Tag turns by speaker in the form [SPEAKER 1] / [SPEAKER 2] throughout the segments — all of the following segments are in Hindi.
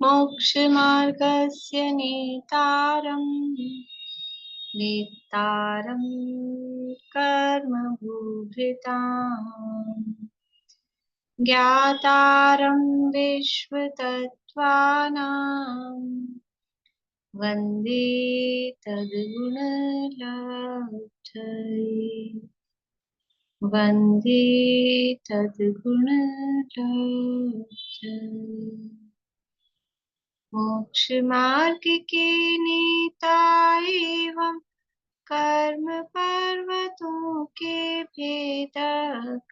[SPEAKER 1] मोक्षमार्गस्य नेतारं वेत्तारं कर्मभूभृताम् ज्ञातारं विश्वतत्त्वानां वन्दे तद्गुणलब्धये वन्दे तद्गुणलब्धये। मोक्षमार्ग के नेता एवं कर्म पर्वतों के भेदक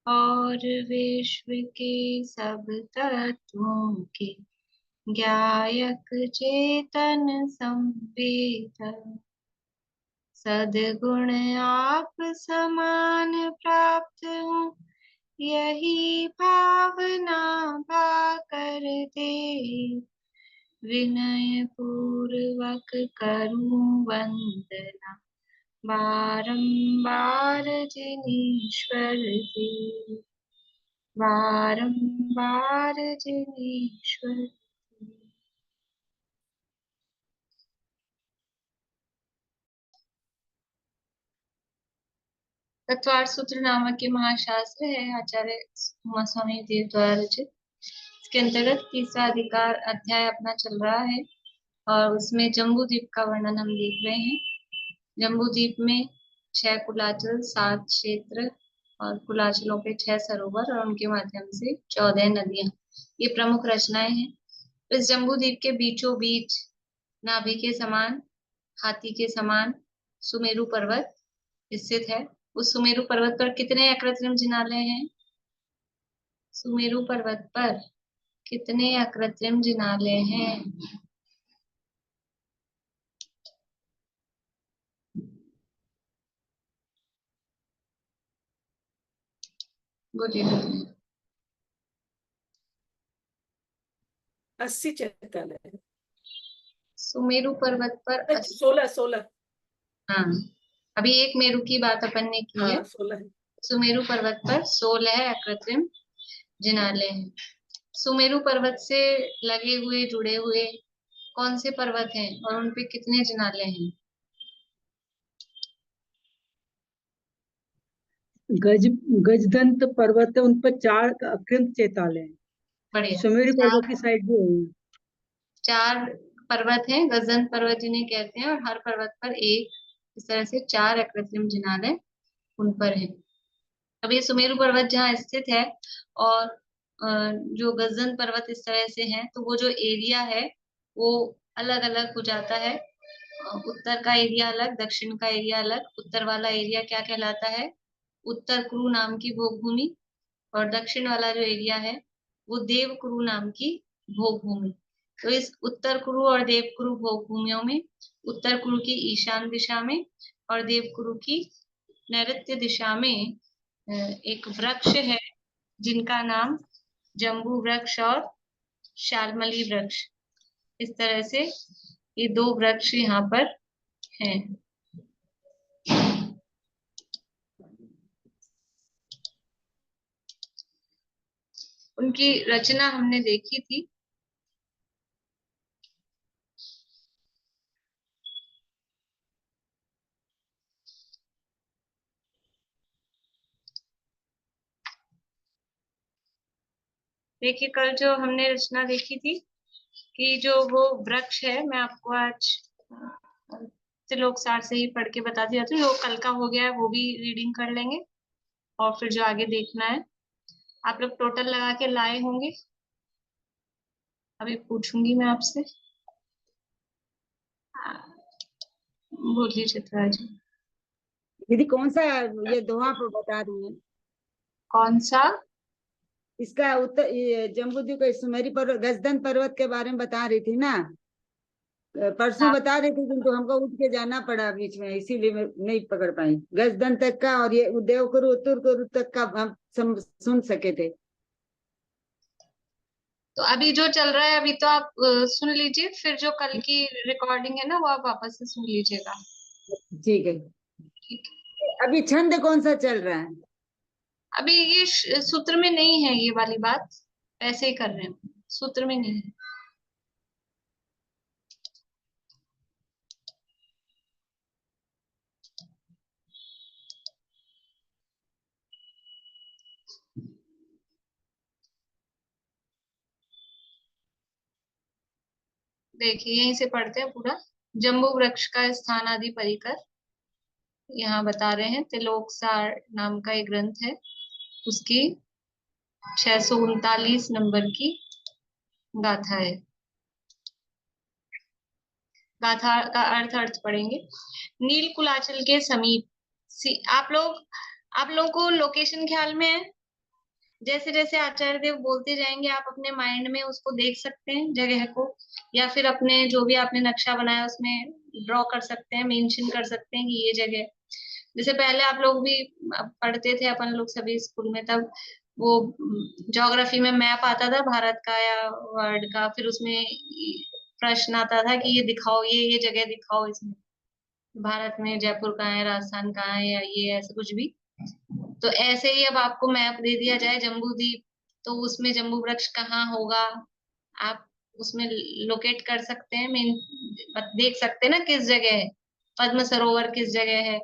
[SPEAKER 1] और विश्व के सब तत्वों के ज्ञायक चेतन संवेदक सद्गुण आप समान प्राप्त हो यही भावना भाकर दे विनय पूर्वक करूं वंदना बारंबार जिनेश्वर देव बारंबार जिनेश्वर देव। तत्वार्थ सूत्र नामक के महाशास्त्र है आचार्य उमास्वामी देव द्वारा रचित। इसके अंतर्गत तीसरा अधिकार अध्याय अपना चल रहा है और उसमें जम्बू द्वीप का वर्णन हम देख रहे हैं। जम्बू द्वीप में 6 कुलाचल 7 क्षेत्र और कुलाचलों के 6 सरोवर और उनके माध्यम से 14 नदियां, ये प्रमुख रचनाएं हैं। इस जम्बू द्वीप के बीचों बीच नाभि के समान हाथी के समान सुमेरु पर्वत स्थित है। उस सुमेरु पर्वत पर कितने अकृत्रिम जिनालय हैं? सुमेरु पर्वत पर कितने अकृत्रिम जिनालय हैं? बोलिए।
[SPEAKER 2] 80 चैतालय।
[SPEAKER 1] सुमेरु पर्वत पर
[SPEAKER 2] 16।
[SPEAKER 1] हाँ, अभी एक मेरु की बात अपन ने की है।
[SPEAKER 2] 16
[SPEAKER 1] सुमेरु पर्वत पर 16 अकृत्रिम जिनालय हैं। सुमेरु पर्वत से लगे हुए जुड़े हुए कौन से पर्वत हैं और उन पे कितने जिनालय हैं?
[SPEAKER 3] गजदंत पर्वत है, उन पर 4 अकृत्रिम चैतालय हैं।
[SPEAKER 1] बढ़िया।
[SPEAKER 3] सुमेरु पर्वत की साइड भी है।
[SPEAKER 1] 4 पर्वत हैं, गजदंत पर्वत जिन्हें कहते हैं, और हर पर्वत पर एक, इस तरह से 4 अकृत्रिम जिनालय उन पर है। अब ये सुमेरु पर्वत जहाँ स्थित है और जो गजदंत पर्वत इस तरह से हैं, तो वो जो एरिया है वो अलग अलग हो जाता है। उत्तर का एरिया अलग, दक्षिण का एरिया अलग। उत्तर वाला एरिया क्या कहलाता है? उत्तर कुरु नाम की भोग भूमि, और दक्षिण वाला जो एरिया है वो देव कुरु नाम की भोग भूमि। तो इस उत्तर कुरु और देव कुरु भोग भूमियों में उत्तर कुरु की ईशान दिशा में और देव कुरु की नैऋत्य दिशा में एक वृक्ष है जिनका नाम जम्बू वृक्ष और शालमली वृक्ष, इस तरह से ये 2 वृक्ष यहाँ पर हैं। उनकी रचना हमने देखी थी। देखिए, कल जो हमने रचना देखी थी कि जो वो वृक्ष है, मैं आपको आज त्रिलोक सार से ही पढ़ के बता दिया था। जो कल का हो गया है वो भी रीडिंग कर लेंगे और फिर जो आगे देखना है आप लोग टोटल लगा के लाए होंगे। अभी पूछूंगी मैं आपसे। बोलिए चित्रा जी।
[SPEAKER 4] दीदी कौन सा ये दोहा पर बता रही है?
[SPEAKER 1] कौन सा?
[SPEAKER 4] इसका उत्तर ये जम्बूद्वीप का सुमेरी पर्वत गजदंत पर्वत के बारे में बता रही थी ना, परसों बता रही थी, किंतु हमको उठ के जाना पड़ा बीच में, इसीलिए मैं नहीं पकड़ पाई। गजदंत तक का और ये देवकुरु उत्तर कुरु तक का हम सुन सके थे।
[SPEAKER 1] तो अभी जो चल रहा है अभी तो आप सुन लीजिए, फिर जो कल की रिकॉर्डिंग है ना वो आप वापस से सुन लीजिएगा।
[SPEAKER 4] ठीक है।
[SPEAKER 1] ठीक।
[SPEAKER 4] अभी छंद कौन सा चल रहा है?
[SPEAKER 1] अभी ये सूत्र में नहीं है ये वाली बात, ऐसे ही कर रहे हैं, सूत्र में नहीं है। देखिए यहीं से पढ़ते हैं पूरा। जम्बू वृक्ष का स्थान आदि परिकर यहाँ बता रहे हैं। तिलोकसार नाम का एक ग्रंथ है, उसकी 639 नंबर की गाथा है। गाथा का अर्थ पढ़ेंगे। नील कुलाचल के समीप आप लोगों को लोकेशन ख्याल में है? जैसे जैसे आचार्य देव बोलते जाएंगे आप अपने माइंड में उसको देख सकते हैं जगह को, या फिर अपने जो भी आपने नक्शा बनाया उसमें ड्रॉ कर सकते हैं, मेंशन कर सकते हैं कि ये जगह। जैसे पहले आप लोग भी पढ़ते थे अपन लोग सभी स्कूल में, तब वो ज्योग्राफी में मैप आता था भारत का या वर्ल्ड का, फिर उसमें प्रश्न आता था कि ये दिखाओ, ये जगह दिखाओ, इसमें भारत में जयपुर कहाँ है, राजस्थान कहाँ है, या ये ऐसा कुछ भी। तो ऐसे ही अब आपको मैप दे दिया जाए जम्बू द्वीप, तो उसमें जम्बू वृक्ष कहाँ होगा आप उसमें लोकेट कर सकते हैं, देख सकते हैं ना किस जगह है। पद्म सरोवर किस जगह है,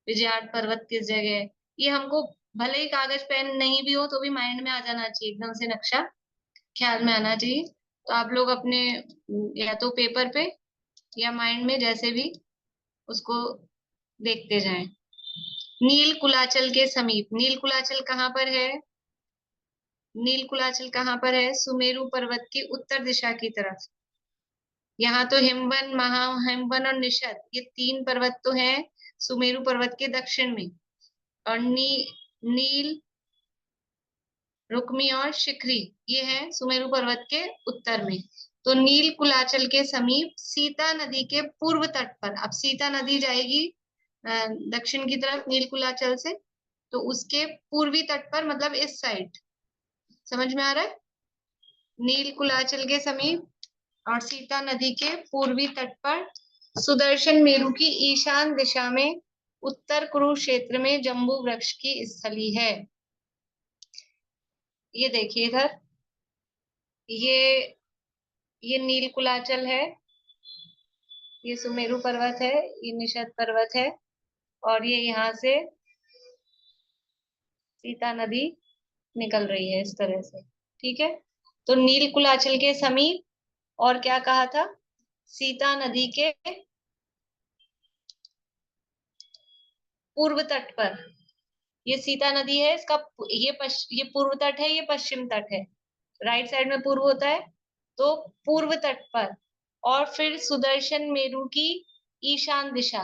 [SPEAKER 1] विजयार्ड पर्वत किस जगह है, ये हमको भले ही कागज पेन नहीं भी हो तो भी माइंड में आ जाना चाहिए, एकदम से नक्शा ख्याल में आना चाहिए। तो आप लोग अपने या तो पेपर पे या माइंड में जैसे भी उसको देखते जाएं। नील कुलाचल के समीप, नील कुलाचल कहाँ पर है? नील कुलाचल कहाँ पर है? सुमेरु पर्वत की उत्तर दिशा की तरफ। यहाँ तो हिमवन, महाहिमवन और निषद, ये 3 पर्वत तो हैं सुमेरु पर्वत के दक्षिण में, और नील, रुक्मी और शिखरी ये है सुमेरु पर्वत के उत्तर में। तो नील कुलाचल के समीप सीता नदी के पूर्व तट पर, अब सीता नदी जाएगी दक्षिण की तरफ नील कुलाचल से, तो उसके पूर्वी तट पर, मतलब इस साइड, समझ में आ रहा है? नील कुलाचल के समीप और सीता नदी के पूर्वी तट पर सुदर्शन मेरु की ईशान दिशा में उत्तर कुरुक्षेत्र में जम्बू वृक्ष की स्थली है। ये देखिए इधर, ये नील कुलाचल है, ये सुमेरु पर्वत है, ये निषद पर्वत है, और ये यहाँ से सीता नदी निकल रही है इस तरह से। ठीक है, तो नील कुलाचल के समीप, और क्या कहा था, सीता नदी के पूर्व तट पर। ये सीता नदी है, इसका ये पूर्व तट है, ये पश्चिम तट है। राइट साइड में पूर्व होता है, तो पूर्व तट पर। और फिर सुदर्शन मेरु की ईशान दिशा,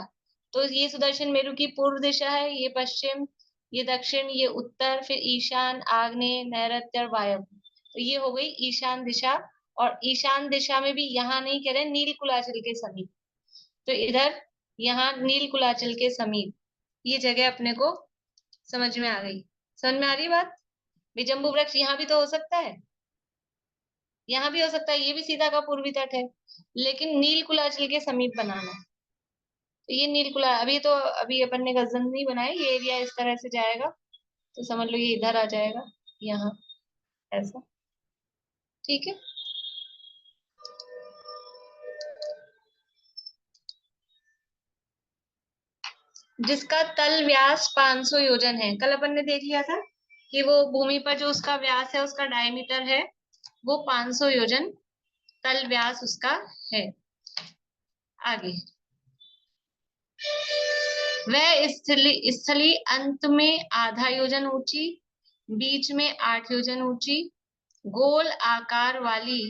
[SPEAKER 1] तो ये सुदर्शन मेरु की पूर्व दिशा है, ये पश्चिम, ये दक्षिण, ये उत्तर, फिर ईशान, आग्नेय, नैऋत्य और वायव्य, तो ये हो गई ईशान दिशा। और ईशान दिशा में भी यहाँ नहीं कह रहे नील कुलाचल के समीप, तो इधर यहाँ नील कुलाचल के समीप ये जगह अपने को समझ में आ गई। समझ में आ रही बात? जम्बू वृक्ष यहाँ भी तो हो सकता है, यहाँ भी हो सकता है, ये भी सीता का पूर्वी तट है, लेकिन नील कुलाचल के समीप बनाना है। तो ये नील कुला, अभी अपन ने गजन नहीं बनाया, ये एरिया इस तरह से जाएगा, तो समझ लो ये इधर आ जाएगा, यहाँ ऐसा। ठीक है, जिसका तल व्यास 500 योजन है। कल अपन ने देख लिया था कि वो भूमि पर जो उसका व्यास है, उसका डायमीटर है वो 500 योजन तल व्यास उसका है। आगे, वह स्थली अंत में आधा योजन ऊंची, बीच में 8 योजन ऊंची, गोल आकार वाली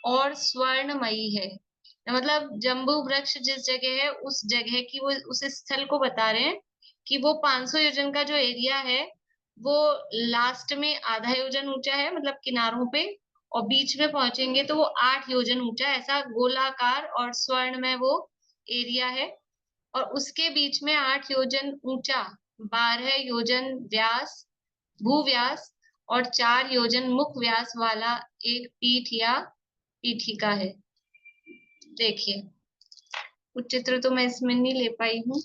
[SPEAKER 1] और स्वर्णमयी है। मतलब जम्बू वृक्ष जिस जगह है उस जगह की, वो उस स्थल को बता रहे हैं कि वो 500 योजन का जो एरिया है वो लास्ट में आधा योजन ऊंचा है, मतलब किनारों पे, और बीच में पहुंचेंगे तो वो 8 योजन ऊंचा, ऐसा गोलाकार और स्वर्ण में वो एरिया है। और उसके बीच में 8 योजन ऊंचा, 12 योजन व्यास, भूव्यास, और 4 योजन मुख व्यास वाला एक पीठ या पीठिका है। देखिए, कुछ चित्र तो मैं इसमें नहीं ले पाई हूँ।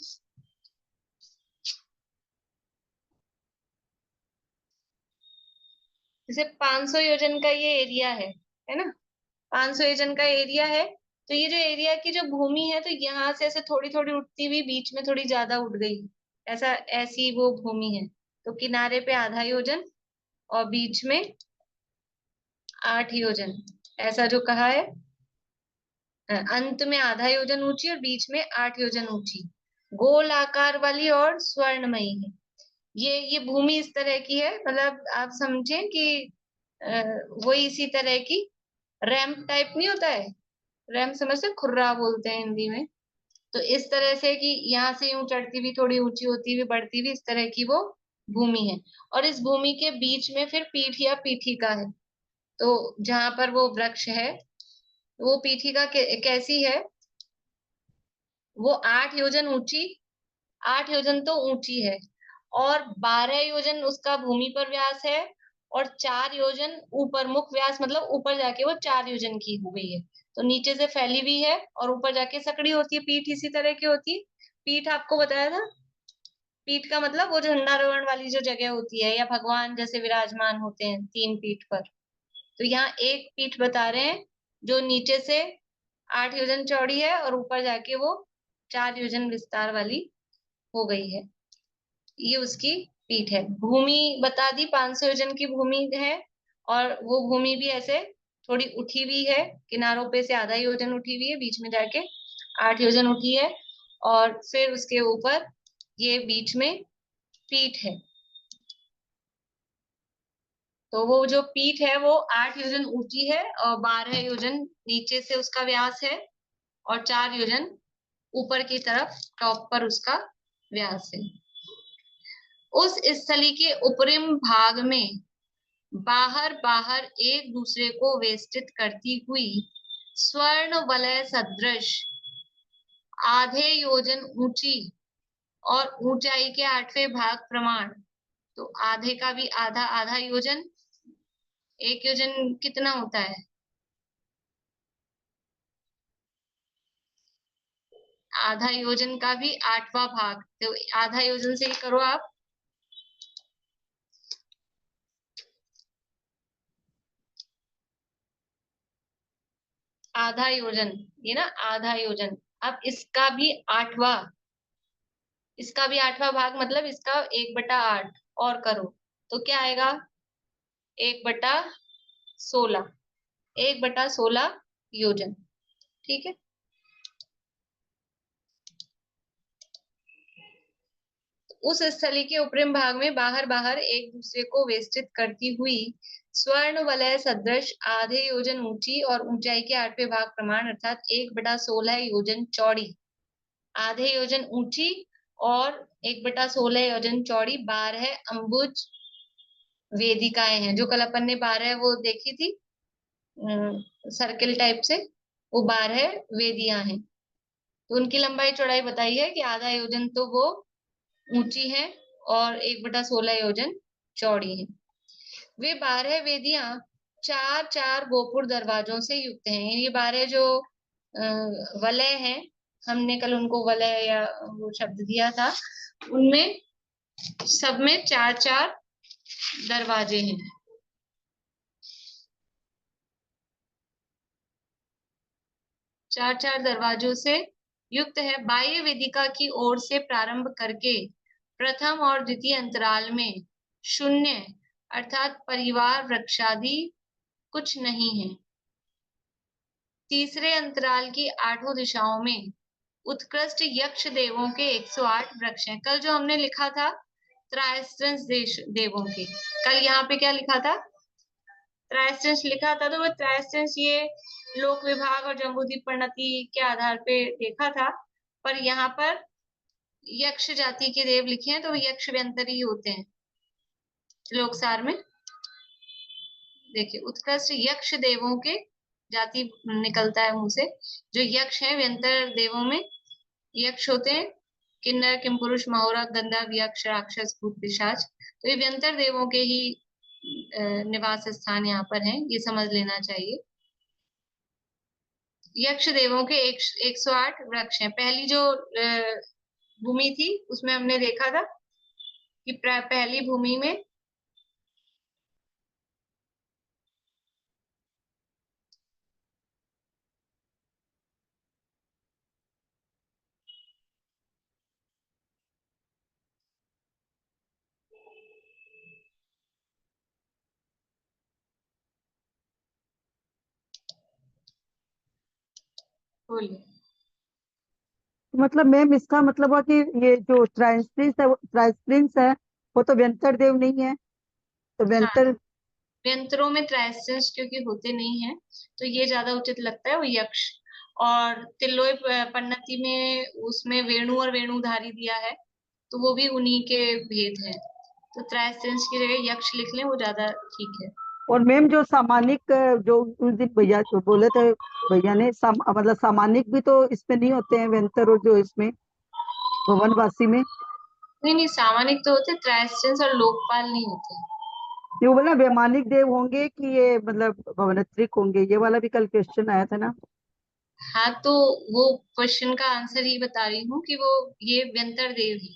[SPEAKER 1] जैसे 500 योजन का ये एरिया है ना, 500 योजन का एरिया है। तो ये जो एरिया की जो भूमि है, तो यहाँ से ऐसे थोड़ी थोड़ी उठती हुई बीच में थोड़ी ज्यादा उठ गई, ऐसा ऐसी वो भूमि है। तो किनारे पे आधा योजन और बीच में 8 योजन, ऐसा जो कहा है। अंत में आधा योजन ऊंची और बीच में 8 योजन ऊंची, गोल आकार वाली और स्वर्णमयी है। ये भूमि इस तरह की है, मतलब आप समझें कि वो इसी तरह की रैंप टाइप नहीं होता है, रैंप समझते, खुर्रा बोलते हैं हिंदी में। तो इस तरह से कि यहाँ से यूं चढ़ती हुई थोड़ी ऊंची होती हुई बढ़ती हुई, इस तरह की वो भूमि है। और इस भूमि के बीच में फिर पीठ या पीठिका है। तो जहां पर वो वृक्ष है, वो पीठिका कैसी है, वो 8 योजन ऊंची, 8 योजन तो ऊंची है, और 12 योजन उसका भूमि पर व्यास है, और 4 योजन ऊपर मुख व्यास, मतलब ऊपर जाके वो 4 योजन की हो गई है। तो नीचे से फैली हुई है और ऊपर जाके सकड़ी होती है। पीठ इसी तरह की होती है। पीठ आपको बताया था, पीठ का मतलब वो झंडारोहण वाली जो जगह होती है, या भगवान जैसे विराजमान होते हैं 3 पीठ पर। तो यहाँ एक पीठ बता रहे हैं जो नीचे से 8 योजन चौड़ी है और ऊपर जाके वो 4 योजन विस्तार वाली हो गई है। ये उसकी पीठ है। भूमि बता दी, 500 योजन की भूमि है, और वो भूमि भी ऐसे थोड़ी उठी हुई है, किनारों पे से आधा योजन उठी हुई है, बीच में जाके 8 योजन उठी है, और फिर उसके ऊपर ये बीच में पीठ है। तो वो जो पीठ है वो 8 योजन ऊंची है और 12 योजन नीचे से उसका व्यास है, और 4 योजन ऊपर की तरफ टॉप पर उसका व्यास है। उस स्थली के उपरिम भाग में बाहर बाहर एक दूसरे को वेष्टित करती हुई स्वर्ण वलय सदृश आधे योजन ऊंची और ऊंचाई के 8वें भाग प्रमाण, तो आधे का भी आधा, आधा योजन, 1 योजन कितना होता है, आधा योजन का भी 8वां भाग, तो आधा योजन से ही करो आप। आधा योजन, ये ना आधा योजन। अब इसका भी 8वां भाग, मतलब इसका 1/8 और करो, तो क्या आएगा, 1/16, 1/16 योजन। ठीक है। उस स्थली के उपरिम भाग में बाहर बाहर एक दूसरे को वेष्टित करती हुई स्वर्ण वलय सदृश आधे योजन ऊंची और ऊंचाई के 8वें भाग प्रमाण अर्थात 1/16 योजन चौड़ी, आधे योजन ऊंची और 1/16 योजन चौड़ी 12 अम्बुज वेदिकाएं हैं। जो कल अपन ने 12 वो देखी थी सर्किल टाइप से, वो 12 वेदियां हैं। तो उनकी लंबाई चौड़ाई बताई है कि आधा योजन तो वो ऊंची है और 1/16 योजन चौड़ी है। वे 12 वेदियां 4-4 गोपुर दरवाजों से युक्त हैं। ये 12 जो वलय हैं, हमने कल उनको वलय या वो शब्द दिया था, उनमें सब में 4-4 दरवाजे हैं। 4-4 दरवाजों से युक्त है। बाह्य वेदिका की ओर से प्रारंभ करके प्रथम और द्वितीय अंतराल में शून्य अर्थात परिवार वृक्षादि कुछ नहीं है। तीसरे अंतराल की 8 दिशाओं में उत्कृष्ट यक्ष देवों के 108 वृक्ष हैं। कल जो हमने लिखा था त्रायस्त्रंश देवों के, कल यहाँ पे क्या लिखा था, त्रायस्त्रंश लिखा था। तो वो त्रायस्त्रंश ये लोक विभाग और जम्बूद्वीप परिणति के आधार पे देखा था, पर यहाँ पर यक्ष जाति के देव लिखे हैं, तो वो यक्ष व्यंतरी होते हैं लोकसार में। देखिए, उत्कृष्ट यक्ष देवों के जाति निकलता है मुंह से। जो यक्ष है व्यंतर देवों में यक्ष होते हैं, किन्नर, किमपुरुष, महोरा, गंधर्व, यक्ष, राक्षस, भूत, पिशाच। तो ये व्यंतर देवों के ही निवास स्थान यहाँ पर हैं, ये समझ लेना चाहिए। यक्ष देवों के 108 वृक्ष हैं। पहली जो भूमि थी उसमें हमने देखा था कि पहली भूमि में बोलिए।
[SPEAKER 3] मतलब मैम इसका मतलब हुआ कि ये जो ट्राइस्प्रिंस है वो तो व्यंतर देव नहीं है, तो
[SPEAKER 1] हाँ,
[SPEAKER 3] व्यंतर।
[SPEAKER 1] व्यंतरों में त्रायस्टेंस क्योंकि होते नहीं है, तो ये ज्यादा उचित लगता है, वो यक्ष। और तिल्लोय पन्नति में उसमें वेणु और वेणुधारी दिया है, तो वो भी उन्हीं के भेद है। तो त्रायस्टेंस की जगह यक्ष लिख लें, वो ज्यादा ठीक है।
[SPEAKER 3] और मैम जो सामानिक जो उस दिन भैया जो बोले थे, भैया ने मतलब सामानिक भी तो इसमें नहीं होते हैं व्यंतर, और जो इसमें भवनवासी में
[SPEAKER 1] नहीं नहीं, सामानिक तो होते, त्रायस्टेंस और लोकपाल नहीं होते।
[SPEAKER 3] ये वो बोला वैमानिक देव होंगे कि ये मतलब भवनत्रिक होंगे, ये वाला भी कल क्वेश्चन आया था ना।
[SPEAKER 1] हाँ, तो वो क्वेश्चन का आंसर ही बता रही हूँ कि वो ये व्यंतर देव है।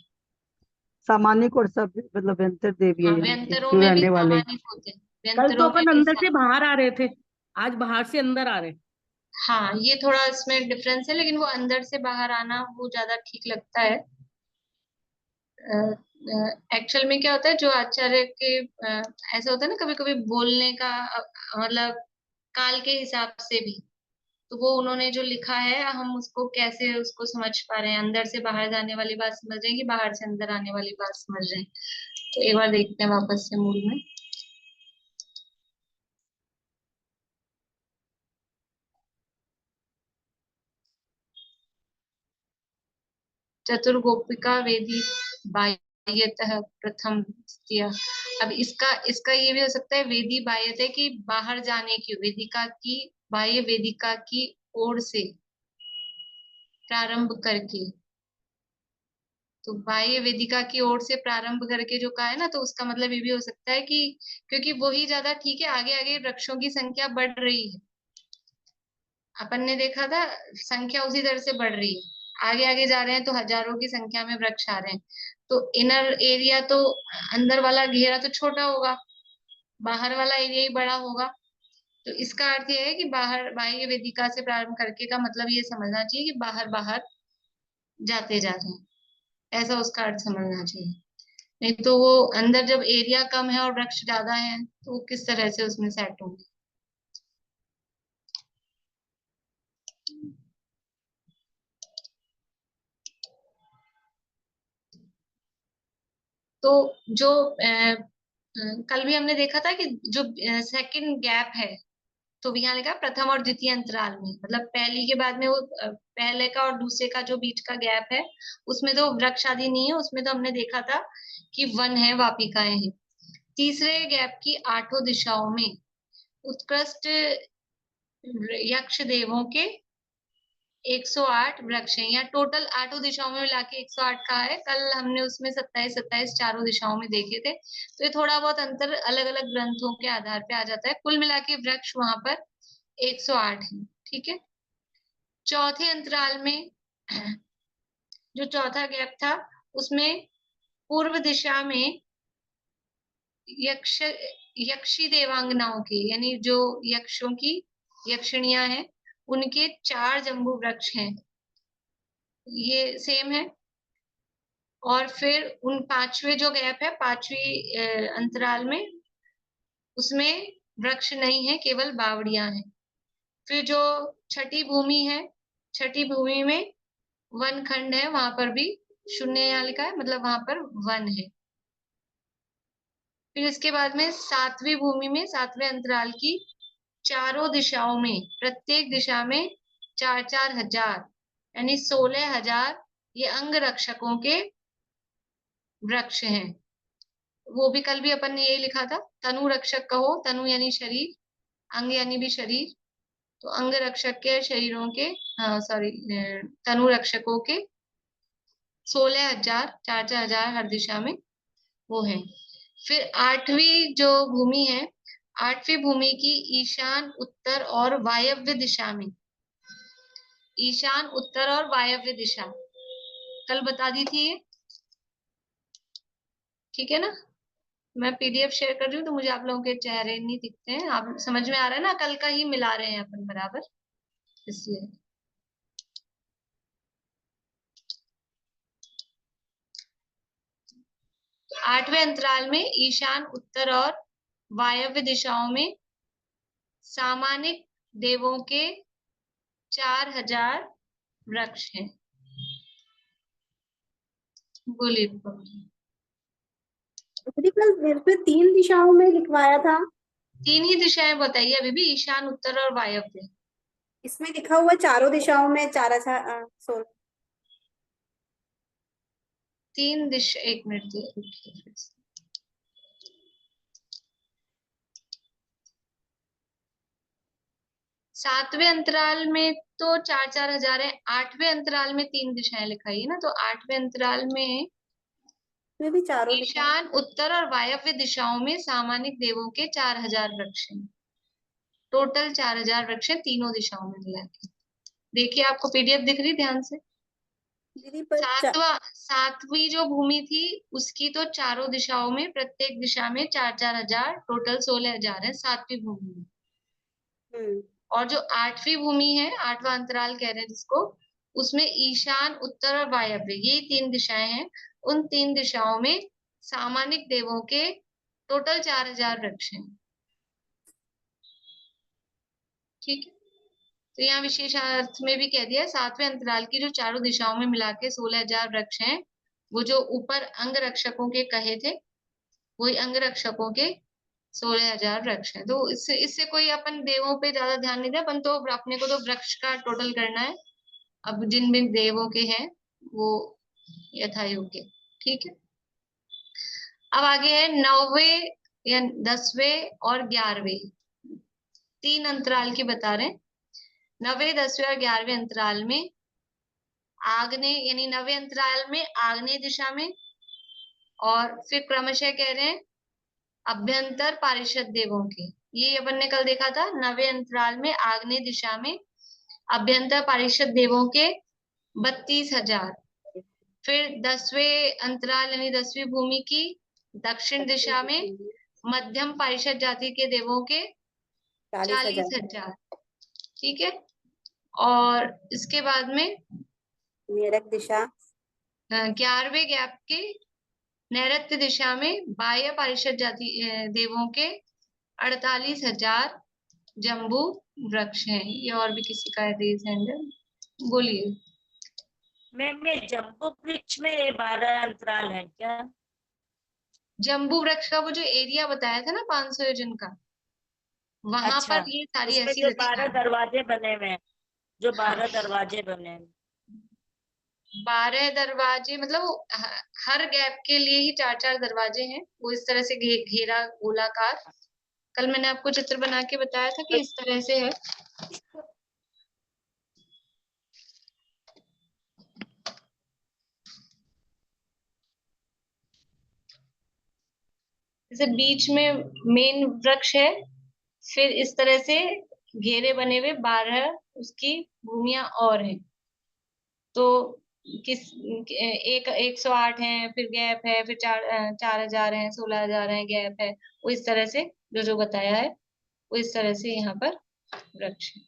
[SPEAKER 3] सामानिक और सब मतलब व्यंतर देव ये
[SPEAKER 1] हाँ,
[SPEAKER 3] हैं,
[SPEAKER 1] व्यंतरों
[SPEAKER 3] जो
[SPEAKER 1] में भी
[SPEAKER 3] रहने वाले।
[SPEAKER 1] सामानिक होते हैं,
[SPEAKER 2] कल तो
[SPEAKER 1] व्यंतरों में
[SPEAKER 2] अपन
[SPEAKER 1] भी
[SPEAKER 2] अंदर से बाहर आ रहे थे, आज बाहर से अंदर आ रहे हैं।
[SPEAKER 1] हाँ, ये थोड़ा इसमें डिफरेंस है, लेकिन वो अंदर से बाहर आना वो ज्यादा ठीक लगता है। एक्चुअल में क्या होता है, जो आचार्य के ऐसा होता है ना, कभी कभी बोलने का मतलब काल के हिसाब से भी, तो वो उन्होंने जो लिखा है हम उसको कैसे उसको समझ पा रहे हैं, अंदर से बाहर जाने वाली बात समझ रहे हैं कि बाहर से अंदर आने वाली बात समझ रहे हैं। तो एक बार देखते हैं वापस से मूल में। चतुर्गोपिका वेदी बाह्यतः प्रथम द्वितीय। अब इसका इसका ये भी हो सकता है, वेदी बाह्यतः की बाहर जाने की, वेदिका की बाह्य वेदिका की ओर से प्रारंभ करके। तो बाह्य वेदिका की ओर से प्रारंभ करके जो कहा है ना, तो उसका मतलब ये भी हो सकता है कि क्योंकि वही ज्यादा ठीक है, आगे आगे वृक्षों की संख्या बढ़ रही है, अपन ने देखा था संख्या उसी तरह से बढ़ रही है, आगे आगे जा रहे हैं तो हजारों की संख्या में वृक्ष आ रहे हैं। तो इनर एरिया तो, अंदर वाला घेरा तो छोटा होगा, बाहर वाला एरिया ही बड़ा होगा। तो इसका अर्थ यह है कि बाहर बाह्य वेदिका से प्रारंभ करके का मतलब ये समझना चाहिए कि बाहर बाहर जाते जा रहे हैं, ऐसा उसका अर्थ समझना चाहिए। नहीं तो वो अंदर जब एरिया कम है और वृक्ष ज्यादा है, तो वो किस तरह से उसमें सेट होंगे। तो जो कल भी हमने देखा था कि जो सेकंड गैप है, तो यहाँ लिखा प्रथम और द्वितीय अंतराल में, मतलब पहली के बाद में वो पहले का और दूसरे का जो बीच का गैप है, उसमें तो वृक्ष आदि नहीं है, उसमें तो हमने देखा था कि वन है, वापिकाएं हैं। तीसरे गैप की आठों दिशाओं में उत्कृष्ट यक्ष देवों के 108 वृक्ष हैं, या टोटल आठों दिशाओं में मिला के 108 का है। कल हमने उसमें 27-27 चारों दिशाओं में देखे थे, तो ये थोड़ा बहुत अंतर अलग अलग ग्रंथों के आधार पे आ जाता है। कुल मिला के वृक्ष वहां पर 108 है, ठीक है। चौथे अंतराल में जो चौथा गैप था, उसमें पूर्व दिशा में यक्ष यक्षी देवांगनाओं के, यानी जो यक्षों की यक्षिणियां हैं, उनके 4 जम्बू वृक्ष हैं, ये सेम है। और फिर उन पांचवे जो गैप है, पांचवी अंतराल में, उसमें वृक्ष नहीं है, केवल बावड़ियां हैं। फिर जो छठी भूमि है, छठी भूमि में वन खंड है, वहां पर भी शून्य यहाँ लिखा है, मतलब वहां पर वन है। फिर इसके बाद में सातवीं भूमि में, सातवें अंतराल की चारों दिशाओं में, प्रत्येक दिशा में 4-4 हजार, यानी 16 हजार ये अंग रक्षकों के वृक्ष हैं। वो भी कल भी अपन ने यही लिखा था, तनु रक्षक कहो, तनु यानी शरीर, अंग यानी भी शरीर, तो अंग रक्षक के शरीरों के, हाँ सॉरी, तनु रक्षकों के 16 हजार, 4-4 हजार हर दिशा में वो है। फिर आठवीं जो भूमि है, आठवीं भूमि की ईशान, उत्तर और वायव्य दिशा में, ईशान, उत्तर और वायव्य दिशा कल बता दी थी ये, ठीक है ना। मैं पीडीएफ शेयर कर रही हूँ, तो मुझे आप लोगों के चेहरे नहीं दिखते हैं, आप समझ में आ रहा है ना, कल का ही मिला रहे हैं अपन बराबर, इसलिए। तो आठवें अंतराल में ईशान, उत्तर और वायव्य दिशाओं में सामानिक देवों के 4000 वृक्ष हैं। बोलिए।
[SPEAKER 5] कल मेरे पे 3 दिशाओं में लिखवाया था।
[SPEAKER 1] 3 ही दिशाएं बताइए अभी भी, ईशान, उत्तर और वायव्य।
[SPEAKER 5] इसमें लिखा हुआ चारों दिशाओं में 4000।
[SPEAKER 1] 3 दिशा, 1 मिनट रुकिए। 7वें अंतराल में तो 4-4 हजार है, 8वें अंतराल में 3 दिशाएं लिखाई है ना, तो 8वें अंतराल में
[SPEAKER 5] भी चारों दिशाएं।
[SPEAKER 1] ईशान, उत्तर और वायव्य दिशाओं में सामानिक देवों के 4000 वृक्ष हैं। टोटल 4000 वृक्ष हैं तीनों दिशाओं में मिला के। देखिए आपको पीडीएफ दिख रही ध्यान से।
[SPEAKER 5] दीदी पर
[SPEAKER 1] सातवीं जो भूमि थी उसकी तो चारों दिशाओं में प्रत्येक दिशा में 4-4 हजार, टोटल 16,000 है 7वीं भूमि में। और जो 8वीं भूमि है, 8वां अंतराल कह रहे हैं जिसको, उसमें ईशान, उत्तर और वायव्य ये 3 दिशाएं हैं। उन 3 दिशाओं में सामानिक देवों के टोटल 4000 वृक्ष हैं। ठीक है, तो यहाँ विशेष अर्थ में भी कह दिया 7वें अंतराल की जो चारों दिशाओं में मिला के 16,000 वृक्ष हैं, वो जो ऊपर अंग रक्षकों के कहे थे वही अंग रक्षकों के 16,000 वृक्ष हैं। तो इससे कोई अपन देवों पे ज्यादा ध्यान नहीं दे, अपन तो अपने को तो वृक्ष का टोटल करना है। अब जिन भी देवों के हैं वो यथा योग्य। ठीक है, अब आगे है 9वें या 10वें और 11वें 3 अंतराल की बता रहे हैं। 9वें, 10वें और 11वें अंतराल में आग्नेय, यानी 9वें अंतराल में आग्नेय दिशा में, और फिर क्रमशः कह रहे हैं अभ्यंतर पारिषद देवों के। ये अपन ने कल देखा था, 9वें अंतराल में आग्नेय दिशा में अभ्यंतर पारिषद देवों के 32,000। फिर 10वें अंतराल यानी 10वीं भूमि की दक्षिण दिशा में मध्यम पारिषद जाति के देवों के 40,000। ठीक है, और इसके बाद में
[SPEAKER 5] मेरठ दिशा
[SPEAKER 1] 11वें गैप के नैऋत्य दिशा में बाह्य पारिषद जाति देवों के 48,000 जम्बू वृक्ष हैं। ये और भी किसी का आदेश है? बोलिए
[SPEAKER 2] मैम, ये जम्बू वृक्ष में 12 अंतराल है क्या?
[SPEAKER 1] जम्बू वृक्ष का वो जो एरिया बताया था ना 500 योजन का, वहां
[SPEAKER 2] अच्छा,
[SPEAKER 1] पर ये सारी
[SPEAKER 2] उसमें
[SPEAKER 1] ऐसी
[SPEAKER 2] जो
[SPEAKER 1] रचना
[SPEAKER 2] 12
[SPEAKER 1] है।
[SPEAKER 2] दरवाजे बने हुए हैं, जो 12
[SPEAKER 1] हाँ,
[SPEAKER 2] दरवाजे बने हैं।
[SPEAKER 1] 12 दरवाजे मतलब वो हर गैप के लिए ही 4-4 दरवाजे हैं। वो इस तरह से घेरा गोलाकार। कल मैंने आपको चित्र बना के बताया था कि इस तरह से है। जैसे बीच में मेन वृक्ष है, फिर इस तरह से घेरे बने हुए 12 उसकी भूमियां और हैं। तो किस एक 108 है, फिर गैप है, फिर 4,000 है, 16,000 है, गैप है। वो इस तरह से जो जो बताया है वो इस तरह से यहाँ पर वृक्ष है।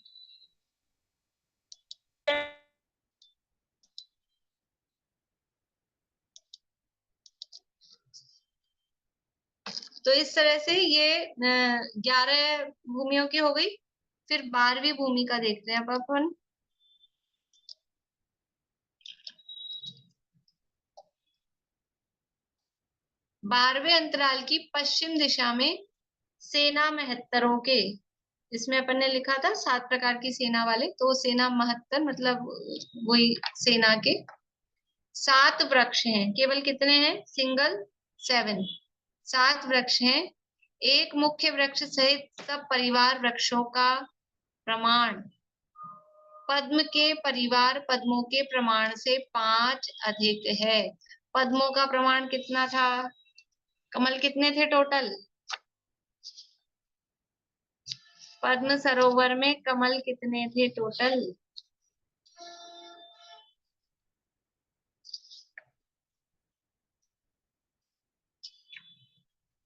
[SPEAKER 1] तो इस तरह से ये 11 भूमियों की हो गई। फिर 12वीं भूमि का देखते हैं अब अपन। बारहवें अंतराल की पश्चिम दिशा में सेना महत्तरों के, इसमें अपन ने लिखा था 7 प्रकार की सेना वाले, तो सेना महत्तर मतलब वही सेना के 7 वृक्ष हैं। केवल कितने हैं? सिंगल 7 7 वृक्ष हैं। एक मुख्य वृक्ष सहित सब परिवार वृक्षों का प्रमाण पद्म के परिवार पद्मों के प्रमाण से 5 अधिक है। पद्मों का प्रमाण कितना था? कमल कितने थे टोटल? पद्म सरोवर में कमल कितने थे टोटल?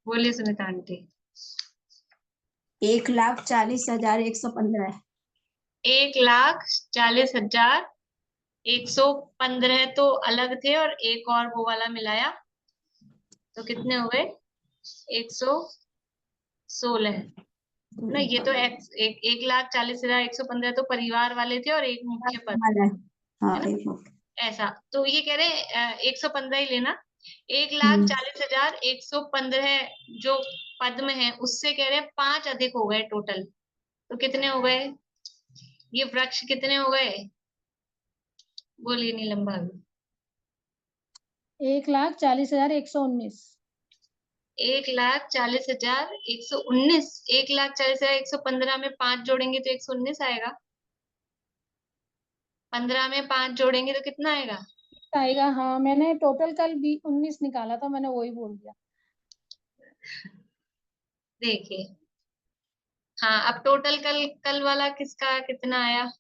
[SPEAKER 1] बोलिए सुनीता आंटी।
[SPEAKER 5] 1,40,115।
[SPEAKER 1] 1,40,115 तो अलग थे और एक और वो वाला मिलाया तो कितने हुए? 116। ना, ये तो एक लाख 40,115 तो परिवार वाले थे और एक मुख्य पद,
[SPEAKER 5] हाँ
[SPEAKER 1] है ना?
[SPEAKER 5] एक मुख्य।
[SPEAKER 1] ऐसा तो ये कह रहे हैं 115 ही लेना। 1,40,115 जो पद में है उससे कह रहे हैं 5 अधिक हो गए टोटल, तो कितने हो गए ये वृक्ष, कितने हो गए? बोलिए नीलम भाभी।
[SPEAKER 6] 1,40,119।
[SPEAKER 1] 1,40,119। 1,40,115 में 5 जोड़ेंगे तो 119 आएगा। 15 में 5 जोड़ेंगे तो कितना आएगा?
[SPEAKER 6] आएगा, हाँ मैंने टोटल कल भी 19 निकाला था, मैंने वही बोल दिया।
[SPEAKER 1] देखिए, हाँ अब टोटल कल कल वाला किसका कितना आया?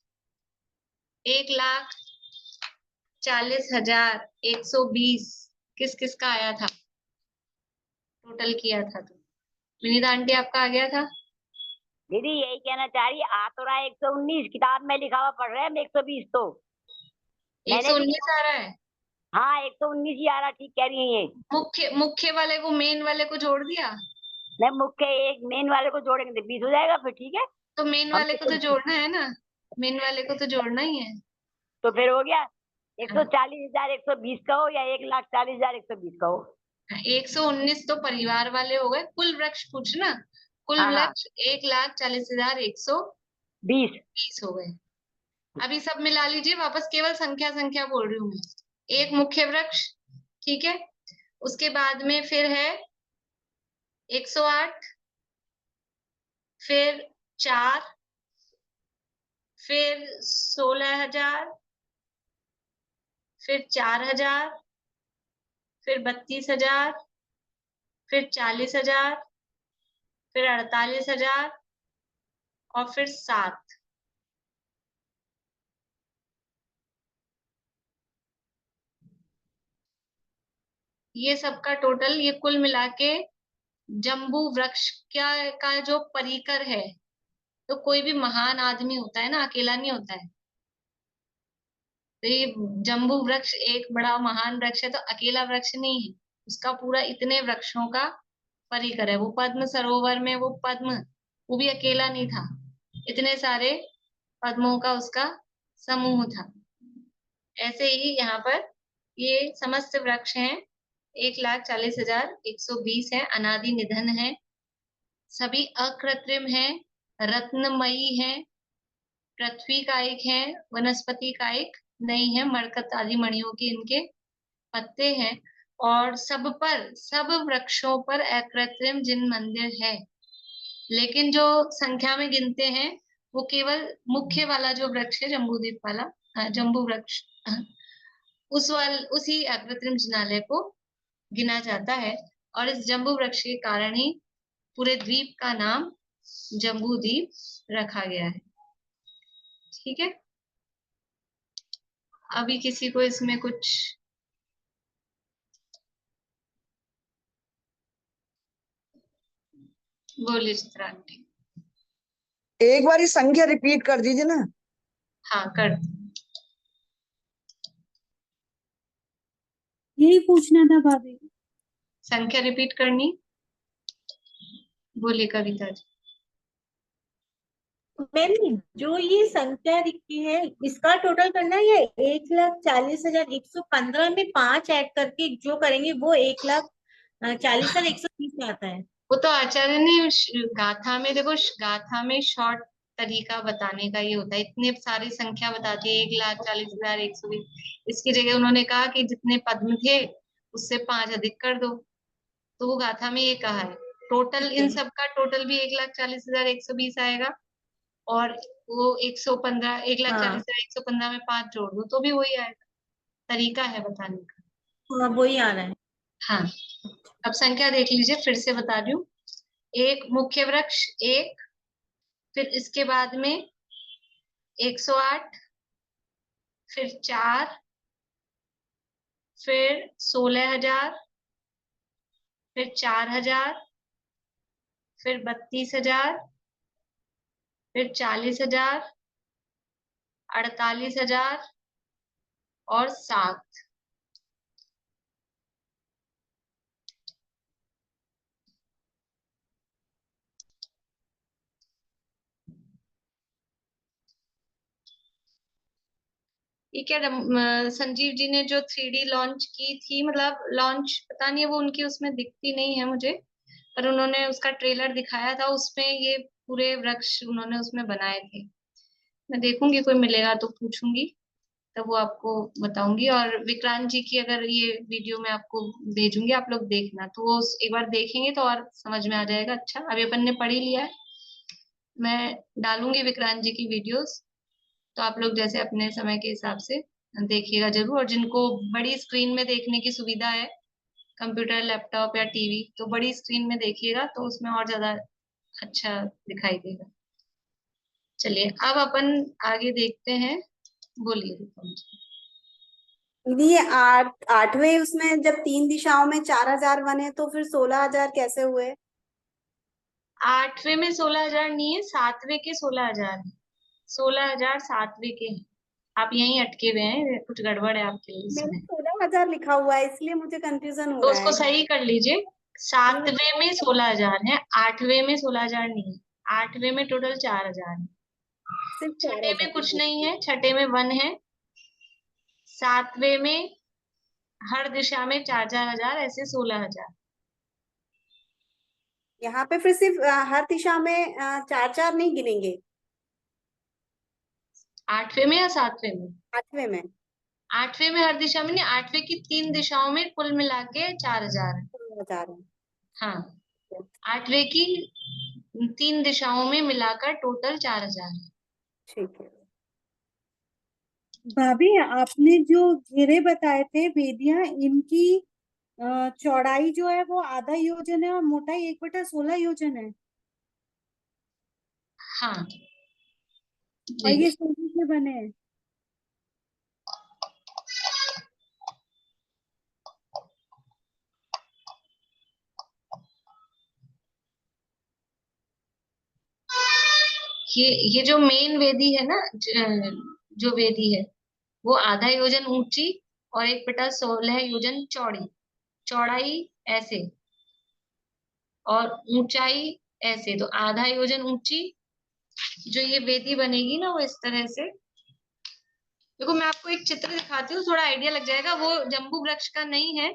[SPEAKER 1] 1,40,120 किस किस का आया था? टोटल किया था तो विनीता आंटी आपका आ गया था?
[SPEAKER 2] दीदी यही कहना चाह रही, आ तो रहा है 119, किताब में लिखा हुआ पढ़ रहे हैं हम 120 तो मैंने भी
[SPEAKER 1] 119 आ रहा है।
[SPEAKER 2] हाँ 119 ही आ रहा, ठीक कह रही है ये।
[SPEAKER 1] मुख्य वाले को, मेन वाले को जोड़ दिया।
[SPEAKER 2] मैं मुख्य एक मेन वाले को जोड़ेंगे तो 20 हो जाएगा, फिर ठीक है।
[SPEAKER 1] तो मेन
[SPEAKER 2] हम
[SPEAKER 1] वाले को तो जोड़ना है ना, मेन वाले को तो जोड़ना ही है।
[SPEAKER 2] तो फिर हो गया 140,120 का हो या 1,40,120 का हो।
[SPEAKER 1] 119 तो परिवार वाले हो गए, कुल वृक्ष पूछना, कुल
[SPEAKER 2] हाँ हाँ
[SPEAKER 1] वृक्ष 1,40,120
[SPEAKER 2] 20।
[SPEAKER 1] हो गए। अभी सब मिला लीजिए वापस, केवल संख्या संख्या बोल रही हूँ मैं। एक मुख्य वृक्ष, ठीक है, उसके बाद में फिर है 108, फिर 4, फिर 16,000, फिर 4,000, फिर 32,000, फिर 40,000, फिर 48,000 और फिर 7। ये सबका टोटल, ये कुल मिला के जम्बू वृक्ष क्या का जो परिकर है, तो कोई भी महान आदमी होता है ना, अकेला नहीं होता है। तो ये जम्बू वृक्ष एक बड़ा महान वृक्ष है, तो अकेला वृक्ष नहीं है, उसका पूरा इतने वृक्षों का परिकर है। वो पद्म सरोवर में वो पद्म, वो भी अकेला नहीं था, इतने सारे पद्मों का उसका समूह था। ऐसे ही यहाँ पर ये समस्त वृक्ष हैं, 1,40,120 है, अनादि निधन है, सभी अकृत्रिम है, रत्नमयी है, पृथ्वी कायिक है, वनस्पति कायिक नहीं है, मरकत आदि मणियों के इनके पत्ते हैं, और सब वृक्षों पर अकृत्रिम जिन मंदिर है। लेकिन जो संख्या में गिनते हैं वो केवल मुख्य वाला जो वृक्ष है, जम्बूद्वीप वाला, जम्बू वृक्ष, उसी अकृत्रिम जिनालय को गिना जाता है। और इस जम्बू वृक्ष के कारण ही पूरे द्वीप का नाम जम्बू द्वीप रखा गया है। ठीक है, अभी किसी को इसमें कुछ? बोलिए चित्रा आंटी।
[SPEAKER 7] एक बार संख्या रिपीट कर दीजिए ना।
[SPEAKER 1] हाँ कर,
[SPEAKER 6] यही पूछना था भाभी।
[SPEAKER 1] संख्या रिपीट करनी, बोलिए कविता जी।
[SPEAKER 8] मैम जो ये संख्या दिखती है इसका टोटल करना है, या 1,40,115 में 5 ऐड करके जो करेंगे वो 1,40,120 में आता है?
[SPEAKER 1] वो तो आचार्य ने गाथा में, देखो गाथा में शॉर्ट तरीका बताने का ये होता है, इतने सारी संख्या बताती है 1,40,120, इसकी जगह उन्होंने कहा कि जितने पद्म थे उससे 5 अधिक कर दो, तो वो गाथा में ये कहा है। टोटल इन सब का टोटल भी 1,40,120 आएगा, और वो 115, 1,40,115 में 5 जोड़ दो तो भी वही आएगा। तरीका है बताने का।
[SPEAKER 8] हाँ वही आ रहा है।
[SPEAKER 1] हाँ, अब संख्या देख लीजिए, फिर से बता रही हूँ। एक मुख्य वृक्ष एक, फिर इसके बाद में 108, फिर 4, फिर 16,000, फिर 4,000, फिर 32,000, फिर 40,000, 48,000 और 7। ये क्या संजीव जी ने जो 3D लॉन्च की थी, मतलब लॉन्च पता नहीं है, वो उनकी उसमें दिखती नहीं है मुझे, पर उन्होंने उसका ट्रेलर दिखाया था, उसमें ये पूरे वृक्ष उन्होंने उसमें बनाए थे। मैं देखूंगी, कोई मिलेगा तो पूछूंगी, तब वो आपको बताऊंगी। और विक्रांत जी की अगर ये वीडियो मैं आपको भेजूंगी, आप लोग देखना, तो वो एक बार देखेंगे तो और समझ में आ जाएगा। अच्छा, अभी अपन ने पढ़ ही लिया है, मैं डालूंगी विक्रांत जी की वीडियोस, तो आप लोग जैसे अपने समय के हिसाब से देखिएगा जरूर। और जिनको बड़ी स्क्रीन में देखने की सुविधा है, कंप्यूटर, लैपटॉप या टीवी, तो बड़ी स्क्रीन में देखिएगा, तो उसमें और ज्यादा अच्छा दिखाई देगा। चलिए अब अपन आगे देखते हैं। बोलिए विक्रम जी।
[SPEAKER 5] दीदी ये 8वें उसमें जब 3 दिशाओं में 4,000 बने तो फिर 16,000 कैसे हुए?
[SPEAKER 1] 8वें में 16,000 नहीं है, 7वें के 16,000 है। 16,000 7वें के हैं। आप यहीं अटके हुए हैं, कुछ गड़बड़ है आपके लिए
[SPEAKER 5] मैंने
[SPEAKER 1] इसमें,
[SPEAKER 5] 16,000 लिखा हुआ है इसलिए मुझे कंफ्यूजन हो
[SPEAKER 1] तो
[SPEAKER 5] रहा
[SPEAKER 1] उसको
[SPEAKER 5] है।
[SPEAKER 1] सही कर लीजिए। 7वें में 16,000 है, 8वें में 16,000 नहीं है। 8वें में टोटल 4,000 है।
[SPEAKER 5] सिर्फ
[SPEAKER 1] छठे में
[SPEAKER 5] 4,000
[SPEAKER 1] कुछ
[SPEAKER 5] है।
[SPEAKER 1] नहीं है, छठे में 1 है। 7वें में हर दिशा में 4-4 हजार, ऐसे 16,000।
[SPEAKER 5] यहाँ पे फिर सिर्फ हर दिशा में 4-4 नहीं गिनेंगे?
[SPEAKER 1] 8वें में या 7वें में?
[SPEAKER 5] 8वें में
[SPEAKER 1] 8वें में हर दिशा में नहीं, 8वें की 3 दिशाओं में कुल मिला के 4,000 है।
[SPEAKER 5] 16,000 है।
[SPEAKER 1] हाँ, 8वें की 3 दिशाओं में मिलाकर टोटल 4,000 है।
[SPEAKER 5] ठीक है।
[SPEAKER 8] भाभी आपने जो घेरे बताए थे वेदियां, इनकी चौड़ाई जो है वो आधा योजन है और मोटाई 1/16 योजन है,
[SPEAKER 1] हाँ,
[SPEAKER 8] और ये
[SPEAKER 1] देखिए
[SPEAKER 8] सोने से बने हैं।
[SPEAKER 1] ये जो मेन वेदी है ना, जो वेदी है, वो आधा योजन ऊंची और 1/16 योजन चौड़ी। चौड़ाई ऐसे और ऊंचाई ऐसे, तो आधा योजन ऊंची जो ये वेदी बनेगी ना, वो इस तरह से। देखो मैं आपको एक चित्र दिखाती हूँ, थोड़ा आइडिया लग जाएगा। वो जम्बू वृक्ष का नहीं है,